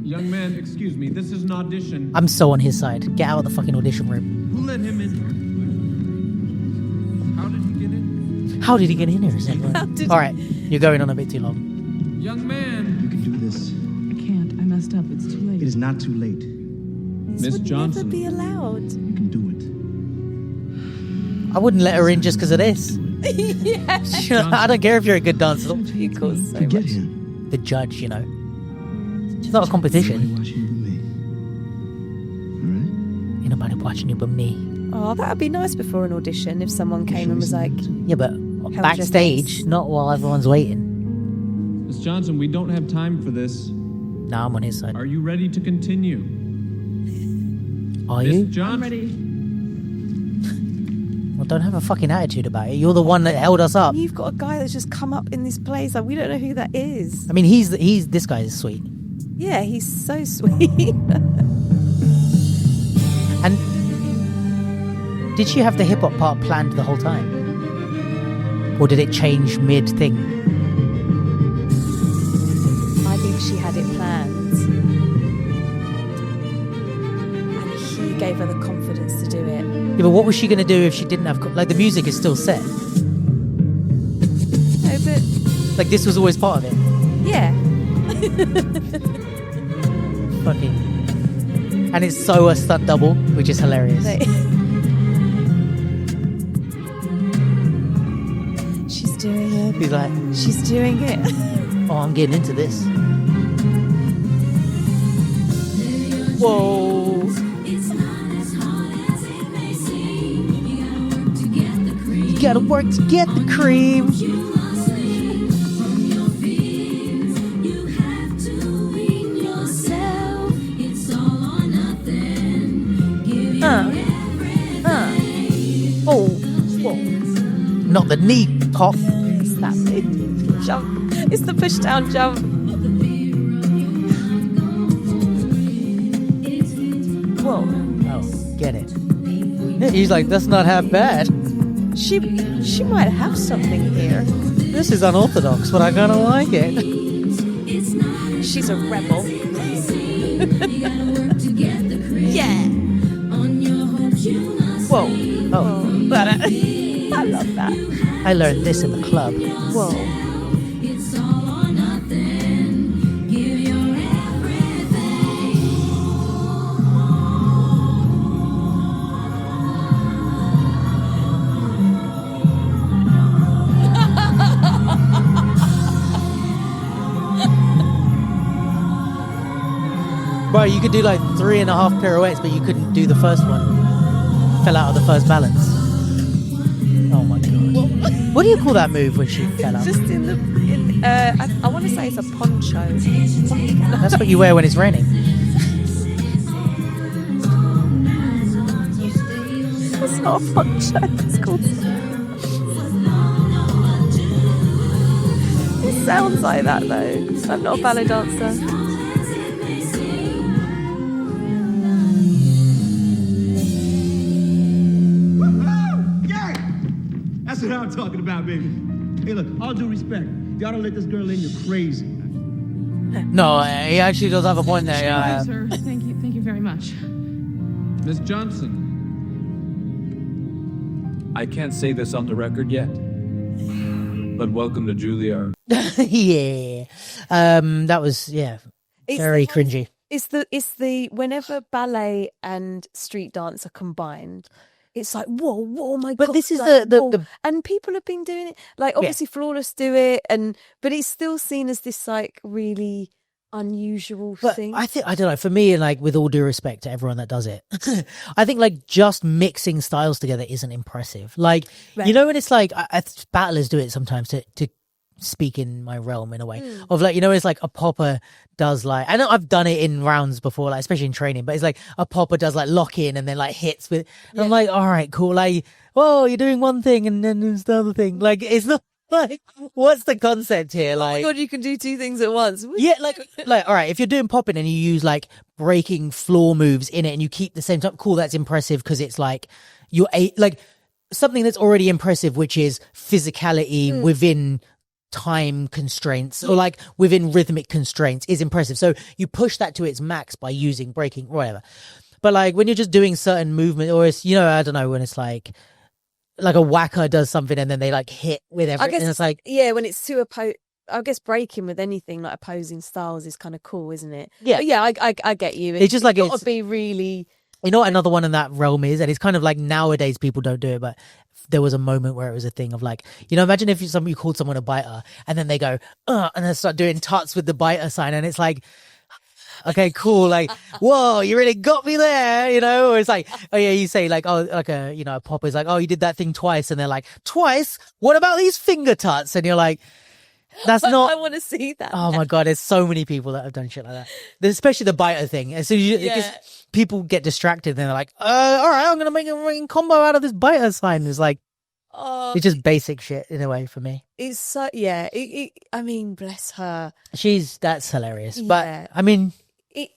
Speaker 6: Young man, excuse me. This is an audition.
Speaker 1: I'm so on his side. Get out of the fucking audition room.
Speaker 6: Who let him in here? How did he get in?
Speaker 1: How did he get in here? Is it? All right, you're going on a bit too long.
Speaker 6: Young man.
Speaker 7: You can do this.
Speaker 5: I can't. I messed up. It's too late.
Speaker 7: It is not too late.
Speaker 2: This
Speaker 6: Miss
Speaker 2: would
Speaker 6: Johnson.
Speaker 2: never be allowed.
Speaker 7: You can do it.
Speaker 1: I wouldn't let her in just because of this.
Speaker 2: Yeah.
Speaker 1: I don't care if you're a good dancer.
Speaker 2: You cause so
Speaker 7: Forget
Speaker 2: much.
Speaker 7: him.
Speaker 1: The judge, you know. It's not a competition.
Speaker 7: Nobody watching you but me. All right?
Speaker 1: Ain't nobody watching you but me.
Speaker 2: Oh, that'd be nice before an audition if someone came and was like,
Speaker 1: Yeah, but
Speaker 2: your
Speaker 1: backstage,
Speaker 2: face.
Speaker 1: not while everyone's waiting.
Speaker 6: Miss Johnson, we don't have time for this.
Speaker 1: Nah, I'm on his side.
Speaker 6: Are you ready to continue?
Speaker 1: Are
Speaker 6: Miss
Speaker 1: you?
Speaker 6: Johnson.
Speaker 5: I'm ready.
Speaker 1: Well, don't have a fucking attitude about it. You're the one that held us up.
Speaker 2: you've got a guy that's just come up in this place. Like, we don't know who that is.
Speaker 1: I mean, this guy is sweet.
Speaker 2: Yeah, he's so sweet.
Speaker 1: And did she have the hip hop part planned the whole time? Or did it change mid thing?
Speaker 2: I think she had it planned. And he gave her the confidence to do it.
Speaker 1: Yeah, but what was she going to do if she didn't have... Like, the music is still set.
Speaker 2: No, but
Speaker 1: Like, this was always part of it.
Speaker 2: yeah.
Speaker 1: Fucking... And it's so a stunt double, which is hilarious.
Speaker 2: Like- She's doing it.
Speaker 1: He's like,
Speaker 2: She's doing it.
Speaker 1: oh, I'm getting into this. Whoa. You gotta work to get the cream. Oh, whoa. Not the knee pop.
Speaker 2: It's that big jump. It's the push down jump. Whoa.
Speaker 1: Oh, get it. He's like, that's not half bad.
Speaker 2: She might have something here.
Speaker 1: This is unorthodox, but I kind of like it.
Speaker 2: She's a rebel. Yeah. Whoa.
Speaker 1: Oh,
Speaker 2: But I love that.
Speaker 1: I learned this in the club.
Speaker 2: Whoa.
Speaker 1: Bro, you could do like 3.5 pirouettes, but you couldn't do the first one. Fell out of the first balance. Oh my god. What do you call that move when she fell out?
Speaker 2: Just in the. I want to say it's a poncho.
Speaker 1: That's what you wear when it's raining.
Speaker 2: It's not a poncho. It's called. It sounds like that though. I'm not a ballet dancer.
Speaker 7: Yeah! That's what I'm talking about, baby. Hey, look, all due respect. If y'all don't let this girl in, you're crazy.
Speaker 1: No, he actually does have a point there.
Speaker 5: Hi, sir. Thank you very much.
Speaker 6: Miss Johnson.
Speaker 8: I can't say this on the record yet, but welcome to Juilliard.
Speaker 1: Yeah. That was, yeah, very cringy.
Speaker 2: It's the whenever ballet and street dance are combined, it's like whoa, my god!
Speaker 1: But this is
Speaker 2: like,
Speaker 1: the
Speaker 2: whoa. And people have been doing it. Like obviously, Flawless do it, but it's still seen as this like really unusual
Speaker 1: But
Speaker 2: thing.
Speaker 1: I don't know, for me, like, with all due respect to everyone that does it, I think like just mixing styles together isn't impressive. Like, you know, when it's like, battlers do it sometimes to speak in my realm in a way of like, you know, it's like a popper does like, I know I've done it in rounds before, like especially in training, but it's like a popper does like lock in and then like hits with, I'm like, all right, cool. Like, whoa, you're doing one thing and then there's the other thing. Like, it's not, Like, what's the concept here?
Speaker 2: Oh my
Speaker 1: Like,
Speaker 2: God, you can do two things at once.
Speaker 1: yeah, like, all right, if you're doing popping and you use like breaking floor moves in it and you keep the same time, cool, that's impressive because it's like like something that's already impressive, which is physicality within time constraints or like within rhythmic constraints is impressive. So you push that to its max by using breaking, whatever. But like when you're just doing certain movement, or it's, I don't know, when it's like a whacker does something and then they like hit with everything.
Speaker 2: I guess
Speaker 1: And it's like,
Speaker 2: yeah, when it's too I guess breaking with anything like opposing styles is kind of cool, isn't it?
Speaker 1: Yeah.
Speaker 2: But yeah, I get you.
Speaker 1: It's just like
Speaker 2: got to
Speaker 1: it's-
Speaker 2: be really.
Speaker 1: you know what another one in that realm is, and it's kind of like nowadays people don't do it, but there was a moment where it was a thing of like, imagine if you called someone a biter and then they go and then start doing tuts with the biter sign, and it's like, okay, cool, like, whoa, you really got me there, or it's like, oh yeah, you say like, oh, like a pop is like, oh, you did that thing twice, and they're like, twice? What about these finger tuts? And you're like, that's not.
Speaker 2: I want to see that.
Speaker 1: Oh my God, there's so many people that have done shit like that. Especially the biter thing. And so because people get distracted and they're like, all right, I'm going to make a ring combo out of this biter sign. It's like, it's just basic shit in a way for me.
Speaker 2: It's so, yeah. I mean, bless her.
Speaker 1: That's hilarious.
Speaker 2: Yeah.
Speaker 1: But I mean,
Speaker 2: The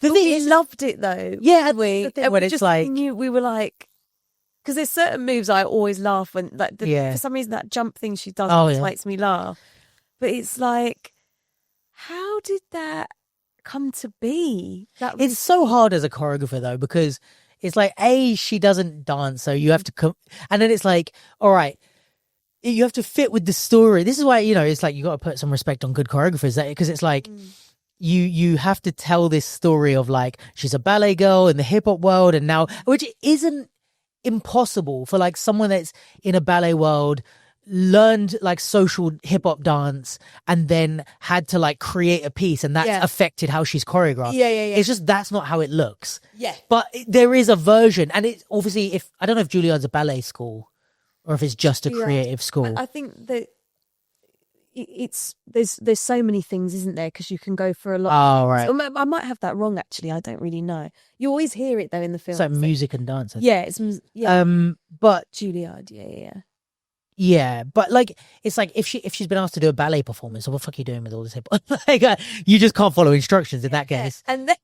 Speaker 1: thing
Speaker 2: we
Speaker 1: is,
Speaker 2: loved it though.
Speaker 1: Yeah,
Speaker 2: we.
Speaker 1: the thing
Speaker 2: And
Speaker 1: when
Speaker 2: we
Speaker 1: it's
Speaker 2: just
Speaker 1: like-
Speaker 2: knew, we were like, because there's certain moves I always laugh when, like, for some reason that jump thing she does always makes me laugh. But it's like, how did that come to be?
Speaker 1: it's so hard as a choreographer though, because it's like, she doesn't dance, so you have to come, and then it's like, all right, you have to fit with the story. This is why, it's like, you got to put some respect on good choreographers, because it's like, you have to tell this story of like, she's a ballet girl in the hip hop world, and now, which isn't impossible for like someone that's in a ballet world, learned like social hip hop dance, and then had to like create a piece, and that's affected how she's choreographed.
Speaker 2: Yeah.
Speaker 1: It's just, that's not how it looks.
Speaker 2: Yeah.
Speaker 1: But there is a version, and it's obviously, I don't know if Juilliard's a ballet school or if it's just a creative school.
Speaker 2: I think that there's so many things, isn't there? Because you can go for a lot.
Speaker 1: Oh, right.
Speaker 2: I might have that wrong, actually. I don't really know. You always hear it though in the film.
Speaker 1: It's like music and dance. I think.
Speaker 2: Yeah,
Speaker 1: But
Speaker 2: Juilliard. Yeah.
Speaker 1: yeah, but like, it's like if she's been asked to do a ballet performance, so what the fuck are you doing with all this hip hop? Like, you just can't follow instructions in that case.
Speaker 2: And then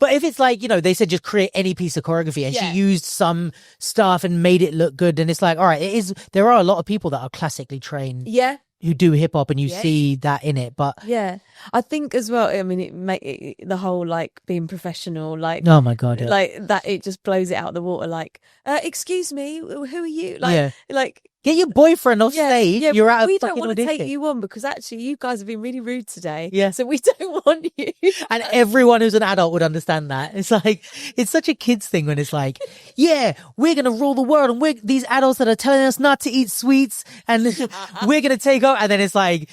Speaker 1: But if it's like, they said just create any piece of choreography, and she used some stuff and made it look good, and it's like, all right, there are a lot of people that are classically trained who do hip hop, and you see that in it. But
Speaker 2: yeah, I think as well, I mean, the whole like being professional, like,
Speaker 1: oh my God,
Speaker 2: like that, it just blows it out of the water. Like, excuse me, who are you? Like, like,
Speaker 1: get your boyfriend off stage. You're out of
Speaker 2: we don't
Speaker 1: fucking
Speaker 2: want to
Speaker 1: audition.
Speaker 2: take you on because actually you guys have been really rude today.
Speaker 1: Yeah.
Speaker 2: So we don't want you.
Speaker 1: And everyone who's an adult would understand that. It's like, it's such a kid's thing when it's like, yeah, we're going to rule the world, and we're these adults that are telling us not to eat sweets, and we're going to take over. And then it's like,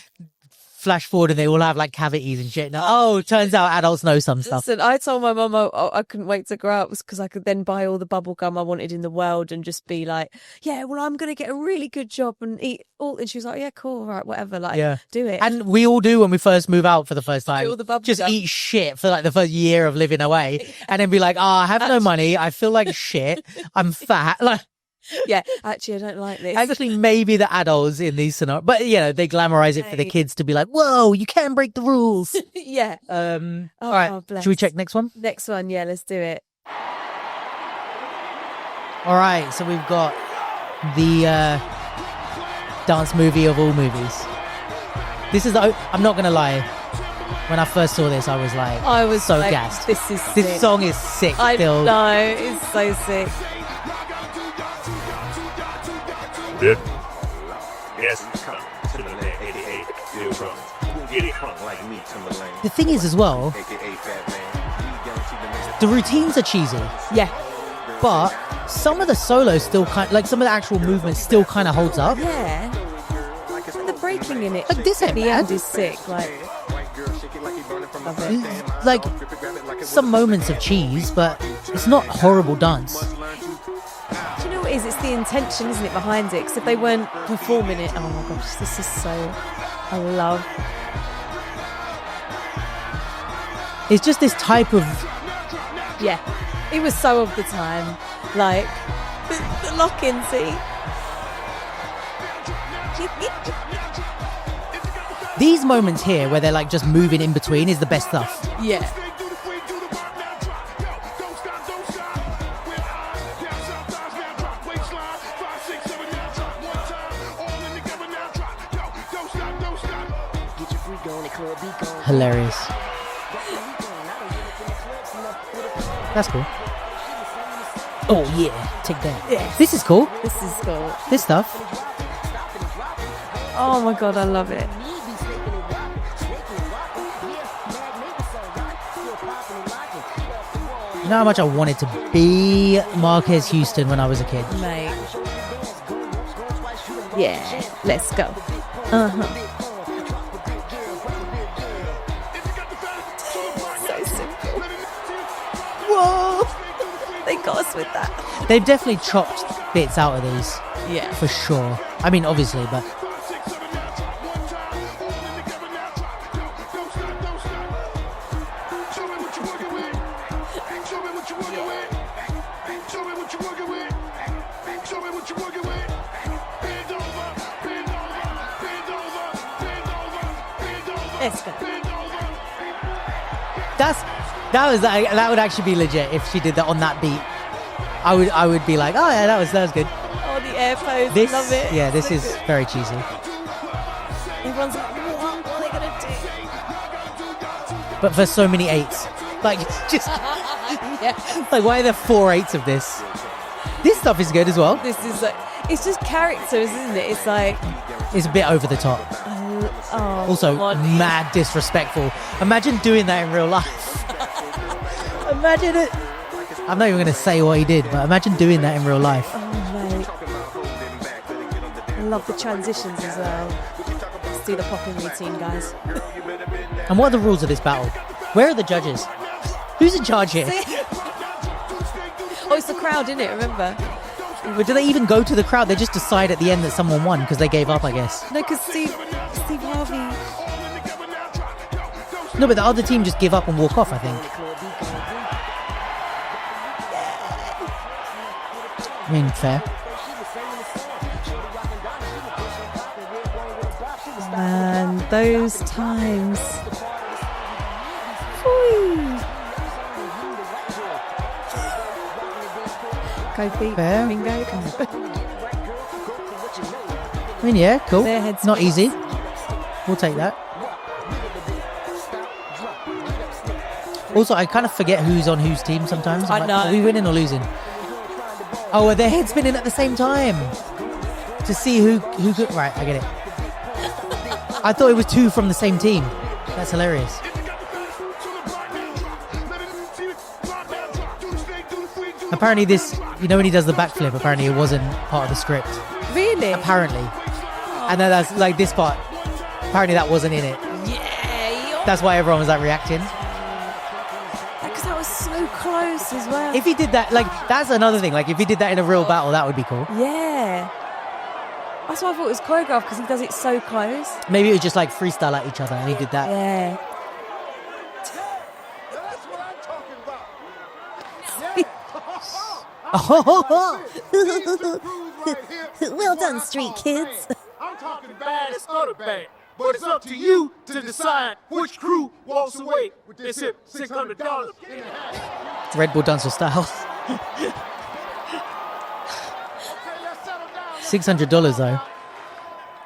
Speaker 1: flash forward and they all have like cavities and shit. Now, turns out adults know some stuff.
Speaker 2: Listen, I told my mum I couldn't wait to grow up because I could then buy all the bubble gum I wanted in the world and just be like, yeah, well, I'm going to get a really good job and eat all. And she was like, yeah, cool, all right, whatever. Like, do it.
Speaker 1: And we all do when we first move out for the first time.
Speaker 2: all the bubble
Speaker 1: just
Speaker 2: gum.
Speaker 1: eat shit for like the first year of living away, and then be like, I have no money. I feel like shit. I'm fat. Like,
Speaker 2: yeah, actually, I don't like this.
Speaker 1: actually, maybe the adults in these scenarios, but they glamorize it for the kids to be like, whoa, you can't break the rules.
Speaker 2: Yeah.
Speaker 1: All right.
Speaker 2: Bless.
Speaker 1: Should we check next one?
Speaker 2: Next one, yeah, let's do it.
Speaker 1: All right. So we've got the dance movie of all movies. This is, I'm not going to lie. When I first saw this, I was so
Speaker 2: like,
Speaker 1: gassed.
Speaker 2: This is
Speaker 1: This
Speaker 2: sick.
Speaker 1: song is sick
Speaker 2: I
Speaker 1: still.
Speaker 2: know, it's so sick.
Speaker 1: The thing is as well, the routines are cheesy,
Speaker 2: Yeah.
Speaker 1: but some of the solos still like some of the actual movements still kind of holds up.
Speaker 2: Yeah. And the breaking in it
Speaker 1: Like, this
Speaker 2: at
Speaker 1: ain't
Speaker 2: the
Speaker 1: bad.
Speaker 2: end is sick. Like, love it.
Speaker 1: Like some moments of cheese, but it's not horrible dance.
Speaker 2: Do you know what it is? It's the intention, isn't it, behind it? Because if they weren't performing it, oh my gosh, this is so, I love.
Speaker 1: It's just this type of
Speaker 2: Yeah, it was so of the time. Like, the lock-in, see?
Speaker 1: These moments here where they're like just moving in between is the best stuff.
Speaker 2: Yeah.
Speaker 1: Hilarious. That's cool. Oh yeah, take that.
Speaker 2: Yes.
Speaker 1: This is cool.
Speaker 2: This is cool.
Speaker 1: This stuff.
Speaker 2: Oh my god, I love it.
Speaker 1: You know how much I wanted to be Marquez Houston when I was a kid?
Speaker 2: Mate. Yeah, let's go. Uh-huh. So simple. Whoa! They got us with that.
Speaker 1: They've definitely chopped bits out of these,
Speaker 2: Yeah.
Speaker 1: for sure. I mean, obviously, but
Speaker 2: Let's go.
Speaker 1: that would actually be legit if she did that on that beat. I would be like, oh yeah, that was good.
Speaker 2: Oh, the air pose.
Speaker 1: This,
Speaker 2: Love it.
Speaker 1: yeah, this
Speaker 2: So
Speaker 1: is
Speaker 2: good.
Speaker 1: very cheesy.
Speaker 2: Everyone's like, what are they gonna do?
Speaker 1: But for so many eights, like it's just
Speaker 2: Yeah.
Speaker 1: like why are there 4 eights of this? This stuff is good as well.
Speaker 2: This is like, it's just characters, isn't it? It's like,
Speaker 1: It's a bit over the top.
Speaker 2: oh,
Speaker 1: Also,
Speaker 2: Molly.
Speaker 1: mad disrespectful. Imagine doing that in real life. Imagine it. I'm not even going to say what he did, but imagine doing that in real life.
Speaker 2: Oh, mate. I love the transitions as well. Let's do the popping routine, guys.
Speaker 1: And what are the rules of this battle? Where are the judges? Who's in charge here?
Speaker 2: Oh, it's the crowd, isn't it? Remember?
Speaker 1: But do they even go to the crowd? They just decide at the end that someone won because they gave up, I guess.
Speaker 2: No, because Steve Harvey.
Speaker 1: No, but the other team just give up and walk off, I think. I mean, fair.
Speaker 2: Man, those times. Whee. Kofi,
Speaker 1: Fair.
Speaker 2: bingo.
Speaker 1: I mean, yeah, cool.
Speaker 2: Their heads
Speaker 1: Not
Speaker 2: spin.
Speaker 1: easy. We'll take that. Also, I kind of forget who's on whose team sometimes. I'm
Speaker 2: I
Speaker 1: like,
Speaker 2: know.
Speaker 1: Are we winning or losing? Oh, are their heads spinning at the same time to see who could. Right, I get it. I thought it was 2 from the same team. That's hilarious. Apparently, this, you know, when he does the backflip, apparently it wasn't part of the script.
Speaker 2: Really?
Speaker 1: Apparently. And then that's like this part. Apparently, that wasn't in it.
Speaker 2: Yeah.
Speaker 1: That's why everyone was like reacting.
Speaker 2: Because that was so close as well.
Speaker 1: If he did that, like, that's another thing. Like, if he did that in a real battle, that would be cool.
Speaker 2: Yeah. That's why I thought it was choreographed, because he does it so close.
Speaker 1: Maybe it was just like freestyle at each other and he did that.
Speaker 2: Yeah. Well done, street kids.
Speaker 9: I'm talking bad, it's not a bad. But it's up to you to decide which crew walks away with this hip $600 in hand.
Speaker 1: Red Bull dancer style. $600 though.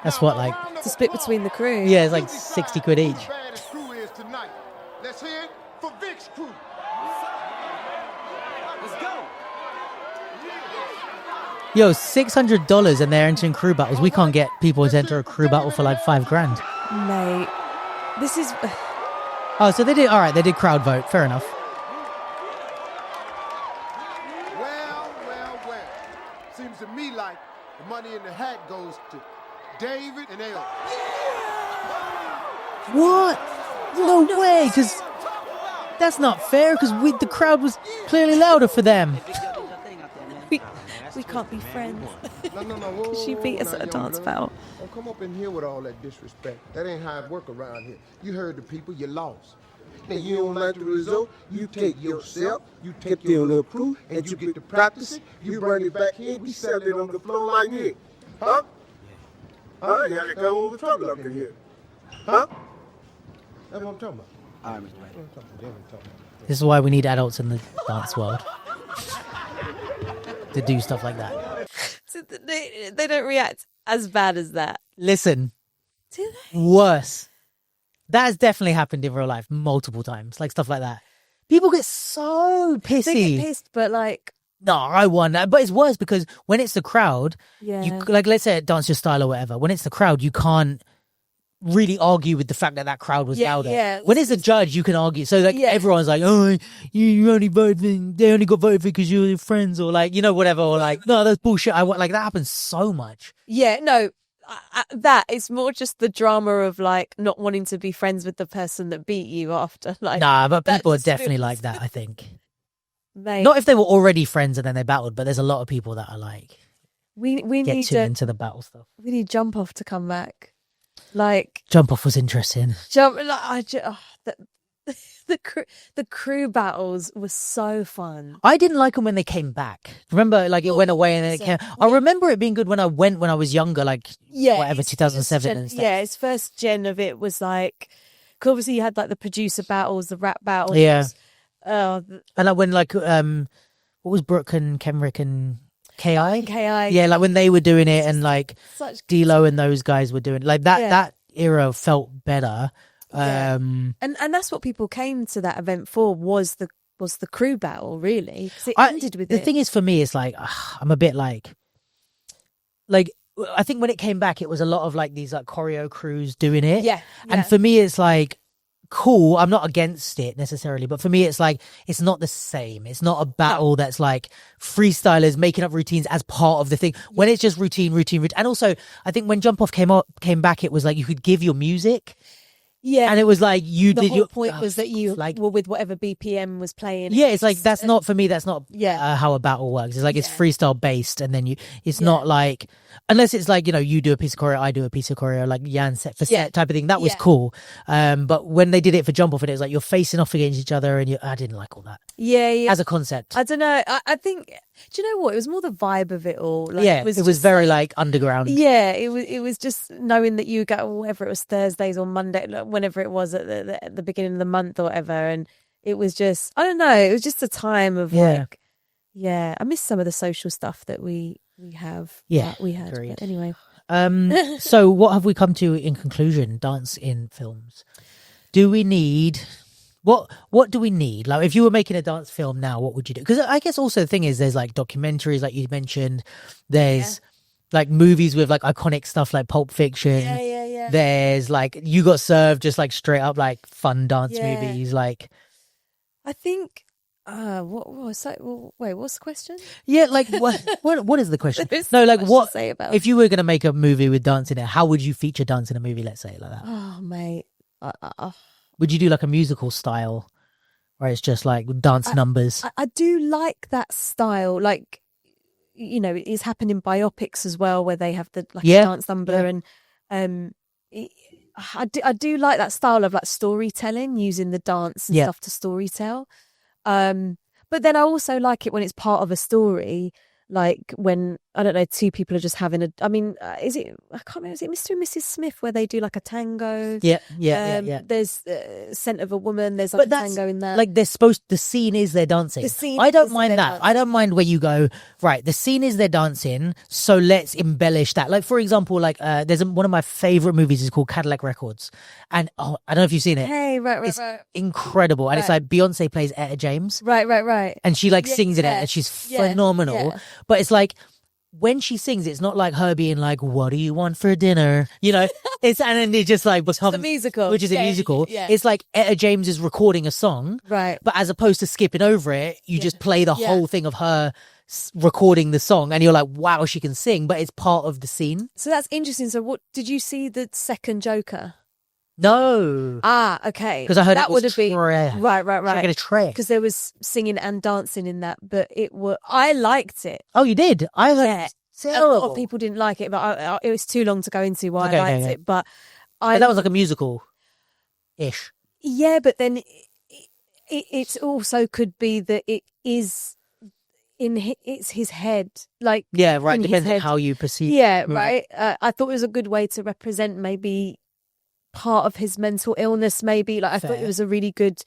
Speaker 1: That's what, like,
Speaker 2: To split between the crew.
Speaker 1: yeah, it's like 60 quid each.
Speaker 9: Baddest crew is tonight. Let's hear it for Vic's crew. Let's go.
Speaker 1: Yo, $600 and they're entering crew battles. We can't get people to enter a crew battle for like $5,000.
Speaker 2: Mate. This is...
Speaker 1: Oh, so they did, all right, they did crowd vote. Fair enough.
Speaker 9: Well. Seems to me like the money in the hat goes to David and L.
Speaker 1: What? No way, because that's not fair, because the crowd was clearly louder for them.
Speaker 2: We can't be friends.
Speaker 9: No.
Speaker 2: She beat us at a dance battle.
Speaker 9: Don't come up in here with all that disrespect. That ain't how it work around here. You heard the people, you lost. And you don't like the result, you take yourself, you take your little crew, and you get to practice it. You bring it back here, we sell it on the floor like this. Huh? Huh? You got to come over trouble up in here. Huh? That's what I'm talking about.
Speaker 3: All right, Mr. Wright.
Speaker 9: That's what I'm talking about. That's what I'm talking about.
Speaker 1: This is why we need adults in the dance world to do stuff like that.
Speaker 2: So they don't react as bad as that.
Speaker 1: Listen,
Speaker 2: Do they?
Speaker 1: worse. That has definitely happened in real life multiple times, like stuff like that. People get so pissy.
Speaker 2: They get pissed, but like,
Speaker 1: No, I won that. But it's worse because when it's the crowd,
Speaker 2: yeah.
Speaker 1: you like, let's say at Dance Your Style or whatever, when it's the crowd, you can't really argue with the fact that crowd was louder.
Speaker 2: Yeah.
Speaker 1: When it's a judge, you can argue. So like everyone's like, oh, you only voted for, they only got voted for because you're your friends, or like, you know, whatever, or like, no, that's bullshit. I want, like, that happens so much.
Speaker 2: Yeah, no, that it's more just the drama of like not wanting to be friends with the person that beat you after. Like,
Speaker 1: Nah, but
Speaker 2: that
Speaker 1: people are
Speaker 2: just
Speaker 1: definitely
Speaker 2: feels-
Speaker 1: like that, I think.
Speaker 2: Mate,
Speaker 1: Not if they were already friends and then they battled, but there's a lot of people that are like,
Speaker 2: we
Speaker 1: get
Speaker 2: need
Speaker 1: too into the battle stuff.
Speaker 2: we need Jump Off to come back. Like
Speaker 1: Jump Off was interesting.
Speaker 2: jump, like, the crew battles were so fun.
Speaker 1: I didn't like them when they came back. Remember, like, it went away and then it came. I remember it being good when I went when I was younger, like, whatever,
Speaker 2: it's
Speaker 1: 2007
Speaker 2: first
Speaker 1: and stuff.
Speaker 2: Yeah, its first gen of it was like, 'cause obviously you had like the producer battles, the rap battles.
Speaker 1: Yeah.
Speaker 2: Oh,
Speaker 1: And like when, like, what was Brooke and Kenrick and KI?
Speaker 2: KI.
Speaker 1: Yeah, like when they were doing it and like
Speaker 2: Such
Speaker 1: D-Lo and those guys were doing like that.
Speaker 2: Yeah.
Speaker 1: That era felt better.
Speaker 2: Yeah. And that's what people came to that event for, was the crew battle, really. 'Cause it ended with
Speaker 1: the
Speaker 2: it.
Speaker 1: thing is, for me, it's like I'm a bit like I think when it came back, it was a lot of like these like choreo crews doing it.
Speaker 2: Yeah.
Speaker 1: And for me, it's like cool. I'm not against it necessarily, but for me, it's like it's not the same. It's not a battle that's like freestylers making up routines as part of the thing. When it's just routine. And also, I think when Jump Off came back, it was like you could give your music.
Speaker 2: Yeah.
Speaker 1: And it was like
Speaker 2: the whole point was that you
Speaker 1: like
Speaker 2: were with whatever BPM was playing.
Speaker 1: yeah, it's like that's not for me. That's not
Speaker 2: Yeah.
Speaker 1: how a battle works. It's like it's freestyle based, and then it's not like unless it's like, you know, you do a piece of choreo, I do a piece of choreo, like Jan set for set type of thing. That was cool. But when they did it for Jump Off, and it was like you're facing off against each other, and I didn't like all that
Speaker 2: Yeah.
Speaker 1: as a concept.
Speaker 2: I don't know. I think. Do you know what? It was more the vibe of it all. Like,
Speaker 1: it was
Speaker 2: just
Speaker 1: very like underground.
Speaker 2: Yeah, it was just knowing that you go whether it was Thursdays or Monday, whenever it was at the beginning of the month or whatever, and it was just, I don't know, it was just a time of like, I miss some of the social stuff that we have.
Speaker 1: Yeah,
Speaker 2: we had.
Speaker 1: agreed.
Speaker 2: But anyway,
Speaker 1: So what have we come to in conclusion? Dance in films. Do we need? What do we need? Like, if you were making a dance film now, what would you do? Because I guess also the thing is, there's like documentaries, like you mentioned. There's like movies with like iconic stuff, like Pulp Fiction.
Speaker 2: Yeah.
Speaker 1: There's like You Got Served, just like straight up like fun dance movies. Like,
Speaker 2: I think. What was that? Wait, what's the question?
Speaker 1: yeah, like what is the question?
Speaker 2: There's
Speaker 1: No,
Speaker 2: so
Speaker 1: like
Speaker 2: much
Speaker 1: what
Speaker 2: to say about
Speaker 1: if you were going to make a movie with dance in it? How would you feature dance in a movie? Let's say like that.
Speaker 2: Oh, mate.
Speaker 1: Would you do like a musical style, where it's just like dance numbers?
Speaker 2: I do like that style. Like, you know, it's happened in biopics as well, where they have the a dance number, and I do like that style of like storytelling, using the dance and stuff to storytell. But then I also like it when it's part of a story. Like when, I don't know, two people are just having I can't remember, is it Mr. and Mrs. Smith where they do like a tango?
Speaker 1: Yeah.
Speaker 2: There's Scent of a Woman, there's like a tango in that.
Speaker 1: Like the scene is they're dancing.
Speaker 2: The scene
Speaker 1: I don't
Speaker 2: is
Speaker 1: mind
Speaker 2: they're
Speaker 1: that.
Speaker 2: dancing.
Speaker 1: I don't mind where you go, right, the scene is they're dancing, so let's embellish that. Like, for example, like there's one of my favorite movies is called Cadillac Records. And I don't know if you've seen it.
Speaker 2: Hey, right.
Speaker 1: It's incredible. And it's like Beyonce plays Etta James.
Speaker 2: Right.
Speaker 1: And she like sings in it, and she's phenomenal.
Speaker 2: yeah.
Speaker 1: But it's like when she sings, it's not like her being like, "What do you want for dinner?" You know, and then it just like becomes
Speaker 2: a musical.
Speaker 1: which is a musical.
Speaker 2: Yeah.
Speaker 1: It's like Etta James is recording a song,
Speaker 2: Right.
Speaker 1: but as opposed to skipping over it, you just play the whole thing of her recording the song, and you're like, "Wow, she can sing!" But it's part of the scene.
Speaker 2: So that's interesting. So what did you see the second Joker?
Speaker 1: No,
Speaker 2: Okay.
Speaker 1: because I heard
Speaker 2: that
Speaker 1: it was
Speaker 2: would have been
Speaker 1: trash.
Speaker 2: right.
Speaker 1: Should I get a track?
Speaker 2: Because there was singing and dancing in that, but I liked it.
Speaker 1: Oh, you did? I heard
Speaker 2: Yeah.
Speaker 1: it's
Speaker 2: A
Speaker 1: terrible.
Speaker 2: lot of people didn't like it, but it was too long to go into why
Speaker 1: Okay,
Speaker 2: I liked
Speaker 1: okay.
Speaker 2: it. But
Speaker 1: But that was like a musical-ish.
Speaker 2: yeah, but then it also could be that it it's his head, like
Speaker 1: Yeah, right.
Speaker 2: in his
Speaker 1: Depends on
Speaker 2: head.
Speaker 1: how you perceive.
Speaker 2: Yeah, right. I thought it was a good way to represent maybe part of his mental illness. Maybe like I thought it
Speaker 1: Fair.
Speaker 2: was a really good.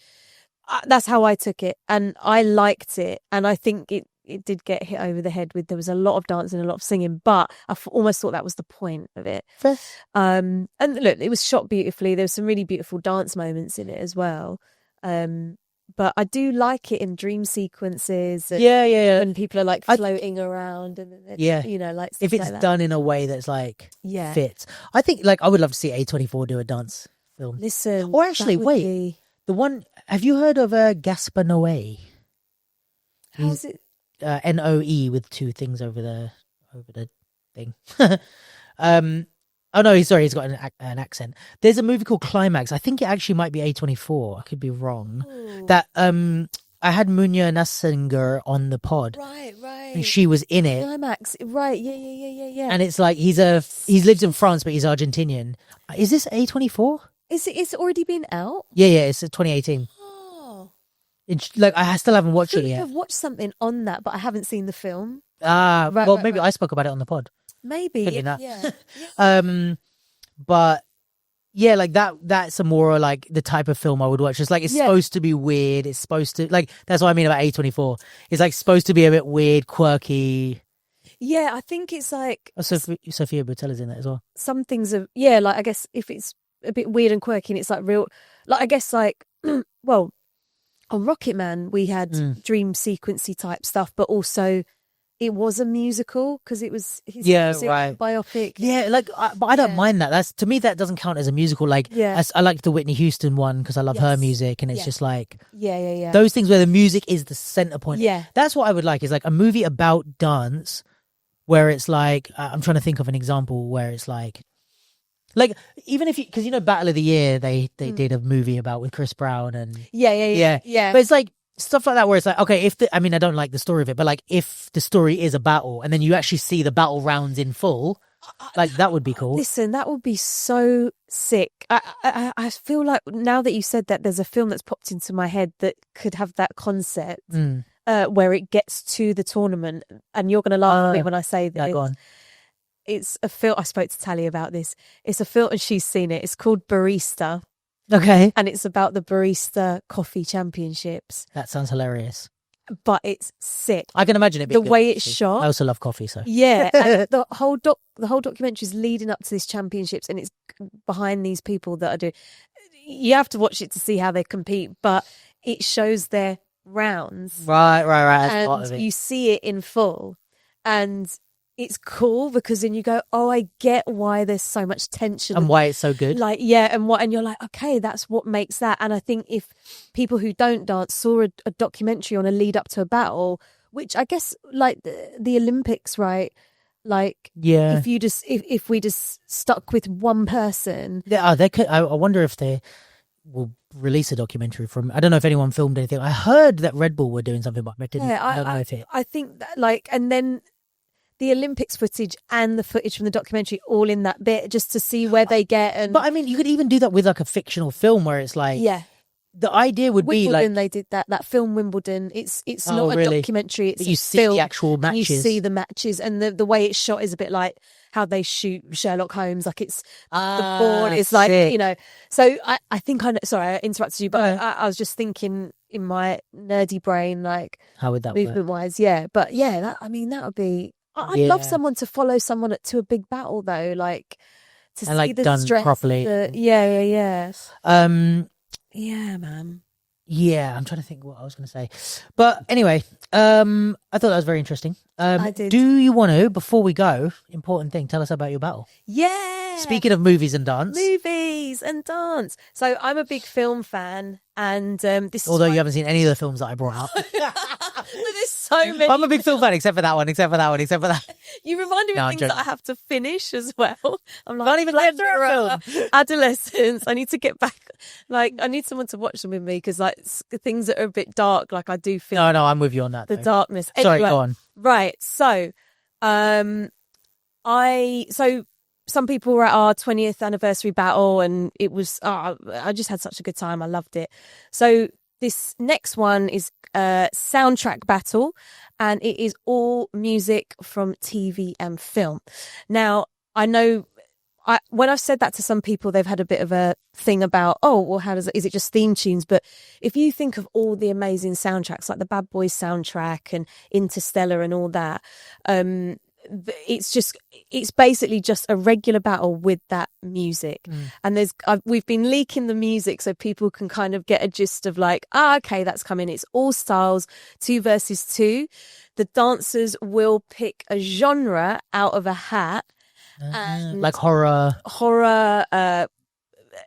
Speaker 2: That's how I took it, and I liked it, and I think it did get hit over the head with there was a lot of dancing, a lot of singing, but I almost thought that was the point of it.
Speaker 1: Fair.
Speaker 2: And look, it was shot beautifully. There were some really beautiful dance moments in it as well. But I do like it in dream sequences. And,
Speaker 1: Yeah.
Speaker 2: when people are like floating around, and
Speaker 1: Yeah.
Speaker 2: you know, like
Speaker 1: If
Speaker 2: stuff
Speaker 1: it's
Speaker 2: like that.
Speaker 1: done in a way that's like
Speaker 2: Yeah.
Speaker 1: fits, I think like I would love to see A24 do a dance film.
Speaker 2: Listen,
Speaker 1: Or actually,
Speaker 2: that would
Speaker 1: wait,
Speaker 2: be-
Speaker 1: the one. Have you heard of Gaspar Noé?
Speaker 2: how's it?
Speaker 1: Noe with two things over the thing. Oh no, sorry, he's got an accent. There's a movie called Climax. I think it actually might be A24. I could be wrong. That I had Munya Nasinger on the pod,
Speaker 2: Right.
Speaker 1: and she was in it.
Speaker 2: Climax, right? Yeah.
Speaker 1: And it's like he lives in France, but he's Argentinian. Is this A24?
Speaker 2: It's already been out.
Speaker 1: Yeah, it's 2018.
Speaker 2: Oh,
Speaker 1: It's like I still haven't watched
Speaker 2: I
Speaker 1: it
Speaker 2: think
Speaker 1: yet.
Speaker 2: I've watched something on that, but I haven't seen the film.
Speaker 1: Well,
Speaker 2: right,
Speaker 1: maybe
Speaker 2: right.
Speaker 1: I spoke about it on the pod.
Speaker 2: Maybe,
Speaker 1: Could be that.
Speaker 2: yeah.
Speaker 1: But yeah, like that's a more like the type of film I would watch. It's like it's supposed to be weird. It's supposed to like that's what I mean about A24. It's like supposed to be a bit weird, quirky.
Speaker 2: Yeah, I think it's like
Speaker 1: Oh, Sophia Boutella in that as well.
Speaker 2: some things are like I guess if it's a bit weird and quirky and it's like real, like I guess like well, on Rocket Man we had dream sequency type stuff, but also it was a musical because it was his
Speaker 1: right.
Speaker 2: biopic.
Speaker 1: Yeah, like but I don't mind that. That's to me that doesn't count as a musical. Like I like the Whitney Houston one because I love her music, and it's just like
Speaker 2: yeah.
Speaker 1: those things where the music is the center point.
Speaker 2: Yeah,
Speaker 1: that's what I would like. Is like a movie about dance where it's like I'm trying to think of an example where it's like even if you because Battle of the Year they did a movie about with Chris Brown and
Speaker 2: yeah.
Speaker 1: But it's like stuff like that where it's like okay I don't like the story of it, but like if the story is a battle and then you actually see the battle rounds in full, like that would be cool.
Speaker 2: Listen, that would be so sick. I feel like now that you said that, there's a film that's popped into my head that could have that concept where it gets to the tournament, and you're going to laugh at me when I say that.
Speaker 1: Go on.
Speaker 2: It's a film. I spoke to Tally about this. It's a film, and she's seen it. It's called Barista.
Speaker 1: Okay.
Speaker 2: And it's about the Barista Coffee Championships.
Speaker 1: That sounds hilarious.
Speaker 2: But it's sick.
Speaker 1: I can imagine it.
Speaker 2: The way it's shot.
Speaker 1: I also love coffee, so
Speaker 2: yeah. And the whole documentary is leading up to this championships, and it's behind these people that are doing. You have to watch it to see how they compete, but it shows their rounds.
Speaker 1: Right. That's
Speaker 2: and
Speaker 1: part of it.
Speaker 2: You see it in full, and it's cool because then you go, oh, I get why there's so much tension
Speaker 1: and why it's so good.
Speaker 2: Like, yeah, and you're like, okay, that's what makes that. And I think if people who don't dance saw a documentary on a lead up to a battle, which I guess like the Olympics, right? Like,
Speaker 1: yeah,
Speaker 2: if we just stuck with one person,
Speaker 1: they could. I wonder if they will release a documentary from. I don't know if anyone filmed anything. I heard that Red Bull were doing something, but I didn't. I don't know if it.
Speaker 2: I think that like, and then the Olympics footage and the footage from the documentary all in that bit just to see where they get. And
Speaker 1: but I mean, you could even do that with like a fictional film where it's like, the idea would
Speaker 2: Wimbledon,
Speaker 1: be like
Speaker 2: they did that film Wimbledon. It's not
Speaker 1: really?
Speaker 2: a documentary. It's
Speaker 1: you see
Speaker 2: film,
Speaker 1: the actual matches.
Speaker 2: And you see the matches, and the way it's shot is a bit like how they shoot Sherlock Holmes. Like it's the board is like
Speaker 1: sick.
Speaker 2: So I think I know. Sorry, I interrupted you, but I was just thinking in my nerdy brain like
Speaker 1: how would that
Speaker 2: movement
Speaker 1: work?
Speaker 2: wise, but that would be. I'd love someone to follow someone to a big battle though, like to
Speaker 1: and
Speaker 2: see
Speaker 1: like
Speaker 2: the
Speaker 1: done
Speaker 2: stress,
Speaker 1: properly.
Speaker 2: Yeah, man.
Speaker 1: Yeah, I'm trying to think what I was going to say, but anyway, I thought that was very interesting.
Speaker 2: I did.
Speaker 1: Do you want to, before we go, important thing, tell us about your battle?
Speaker 2: Yeah.
Speaker 1: Speaking of movies and dance.
Speaker 2: So I'm a big film fan, and this.
Speaker 1: Although you haven't seen any of the films that I brought up.
Speaker 2: There's so many.
Speaker 1: I'm a big film fan, except for that one.
Speaker 2: You reminded me of things that I have to finish as well. I'm like,
Speaker 1: can't even get through a film.
Speaker 2: Adolescence. I need to get back. Like, I need someone to watch them with me because, like, things that are a bit dark. Like, I do feel.
Speaker 1: No, I'm with you on that.
Speaker 2: The darkness.
Speaker 1: Sorry,
Speaker 2: Anyway,
Speaker 1: go on.
Speaker 2: Right. So, some people were at our 20th anniversary battle, and it was. I just had such a good time. I loved it. So this next one is Soundtrack Battle, and it is all music from TV and film. Now, I know when I've said that to some people, they've had a bit of a thing about, oh, well, is it just theme tunes? But if you think of all the amazing soundtracks, like the Bad Boys soundtrack and Interstellar and all that, it's basically just a regular battle with that music. And we've been leaking the music so people can kind of get a gist of like, okay, that's coming. It's all styles, 2 versus 2. The dancers will pick a genre out of a hat.
Speaker 1: Like horror,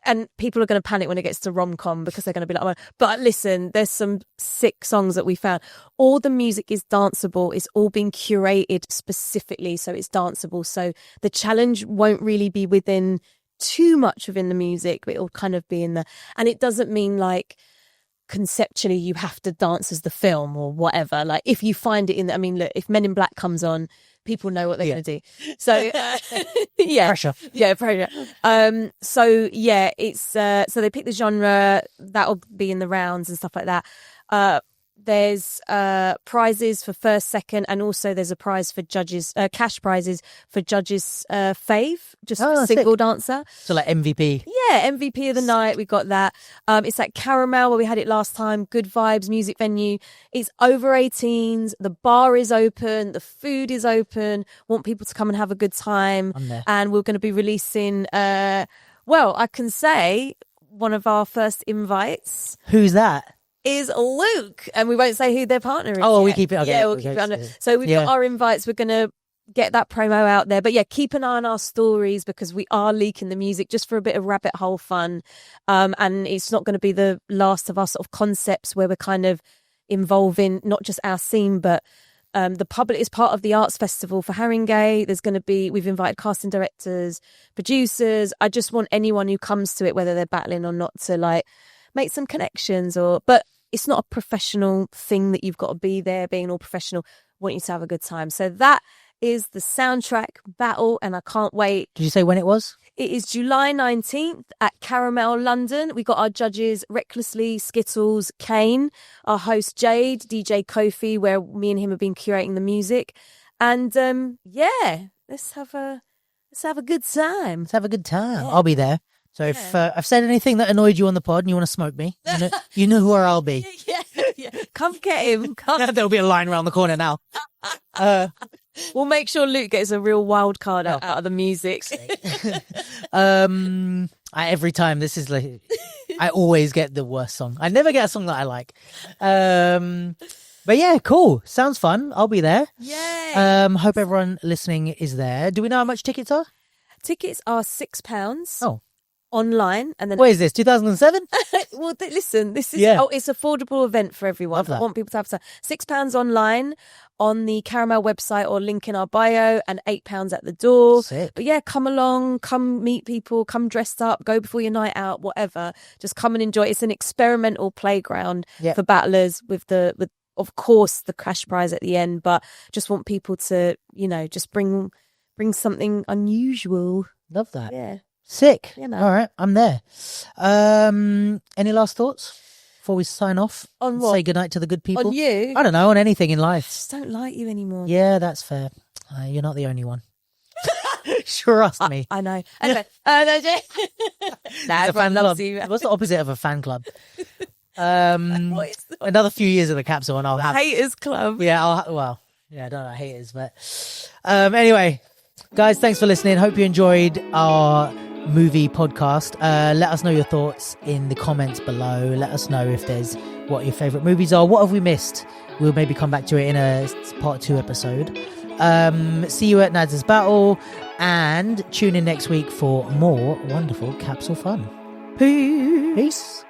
Speaker 2: and people are going to panic when it gets to rom-com because they're going to be like, oh, but listen, there's some sick songs that we found. All the music is danceable. It's all been curated specifically so it's danceable. So the challenge won't really be within too much within the music, but it'll kind of be in the, and it doesn't mean like conceptually you have to dance as the film or whatever. Like if you find it in, I mean, look, if Men in Black comes on, people know what they're going to do. So yeah,
Speaker 1: pressure.
Speaker 2: Yeah, pressure. So yeah, it's so they pick the genre that'll be in the rounds and stuff like that. There's prizes for first, second, and also there's a prize for judges, cash prizes for judges' fave, just single dancer.
Speaker 1: So like MVP.
Speaker 2: Yeah, MVP of the night. We got that. It's at Caramel where we had it last time. Good Vibes music venue. It's over 18s. The bar is open. The food is open. Want people to come and have a good time.
Speaker 1: I'm there.
Speaker 2: And we're going to be releasing, well, I can say one of our first invites.
Speaker 1: Who's that?
Speaker 2: Is Luke, and we won't say who their partner is.
Speaker 1: Oh,
Speaker 2: yet.
Speaker 1: we keep it. Okay.
Speaker 2: Yeah, we'll keep it under. So we've got our invites. We're going to get that promo out there. But yeah, keep an eye on our stories because we are leaking the music just for a bit of rabbit hole fun. And it's not going to be the last of our sort of concepts where we're kind of involving not just our scene, but the public is part of the arts festival for Haringey. There's going to be, we've invited casting directors, producers. I just want anyone who comes to it, whether they're battling or not, to like make some connections but it's not a professional thing that you've got to be there being all professional. Want you to have a good time. So that is the Soundtrack Battle and I can't wait.
Speaker 1: Did you say when it was?
Speaker 2: It is July 19th at Caramel, London. We got our judges Recklessly, Skittles, Kane, our host Jade, DJ Kofi, where me and him have been curating the music. And yeah, let's have a good time.
Speaker 1: Let's have a good time. Yeah. I'll be there. So if I've said anything that annoyed you on the pod and you want to smoke me, you know where I'll be.
Speaker 2: Yeah. Come get him.
Speaker 1: There'll be a line around the corner now.
Speaker 2: We'll make sure Luke gets a real wild card out of the music.
Speaker 1: Every time, this is like, I always get the worst song. I never get a song that I like. But yeah, cool. Sounds fun. I'll be there.
Speaker 2: Yeah.
Speaker 1: Hope everyone listening is there. Do we know how much tickets are?
Speaker 2: Tickets are £6.
Speaker 1: Oh.
Speaker 2: Online and then
Speaker 1: what is this 2007?
Speaker 2: Well, listen, this is it's affordable event for everyone. I want people to have £6 online on the Caramel website or link in our bio and £8 at the door.
Speaker 1: Sick.
Speaker 2: But yeah, come along, come meet people, come dressed up, go before your night out, whatever. Just come and enjoy. It's an experimental playground for battlers with of course the cash prize at the end, but just want people to, just bring something unusual.
Speaker 1: Love that.
Speaker 2: Yeah.
Speaker 1: Sick. All right, I'm there. Any last thoughts before we sign off?
Speaker 2: On what?
Speaker 1: Say goodnight to the good people?
Speaker 2: On you?
Speaker 1: I don't know, on anything in life.
Speaker 2: I just don't like you anymore.
Speaker 1: Yeah, that's fair. You're not the only one. Trust me.
Speaker 2: I know. Anyway, everyone loves you.
Speaker 1: What's the opposite of a fan club? Another few years of the capsule and I'll have...
Speaker 2: Haters club.
Speaker 1: Yeah, I don't know haters, but... Anyway, guys, thanks for listening. Hope you enjoyed our movie podcast. Let us know your thoughts in the comments below. Let us know if there's what your favorite movies are. What have we missed? We'll maybe come back to it in a part 2 episode. See you at Nads's Battle and tune in next week for more wonderful capsule fun. Peace.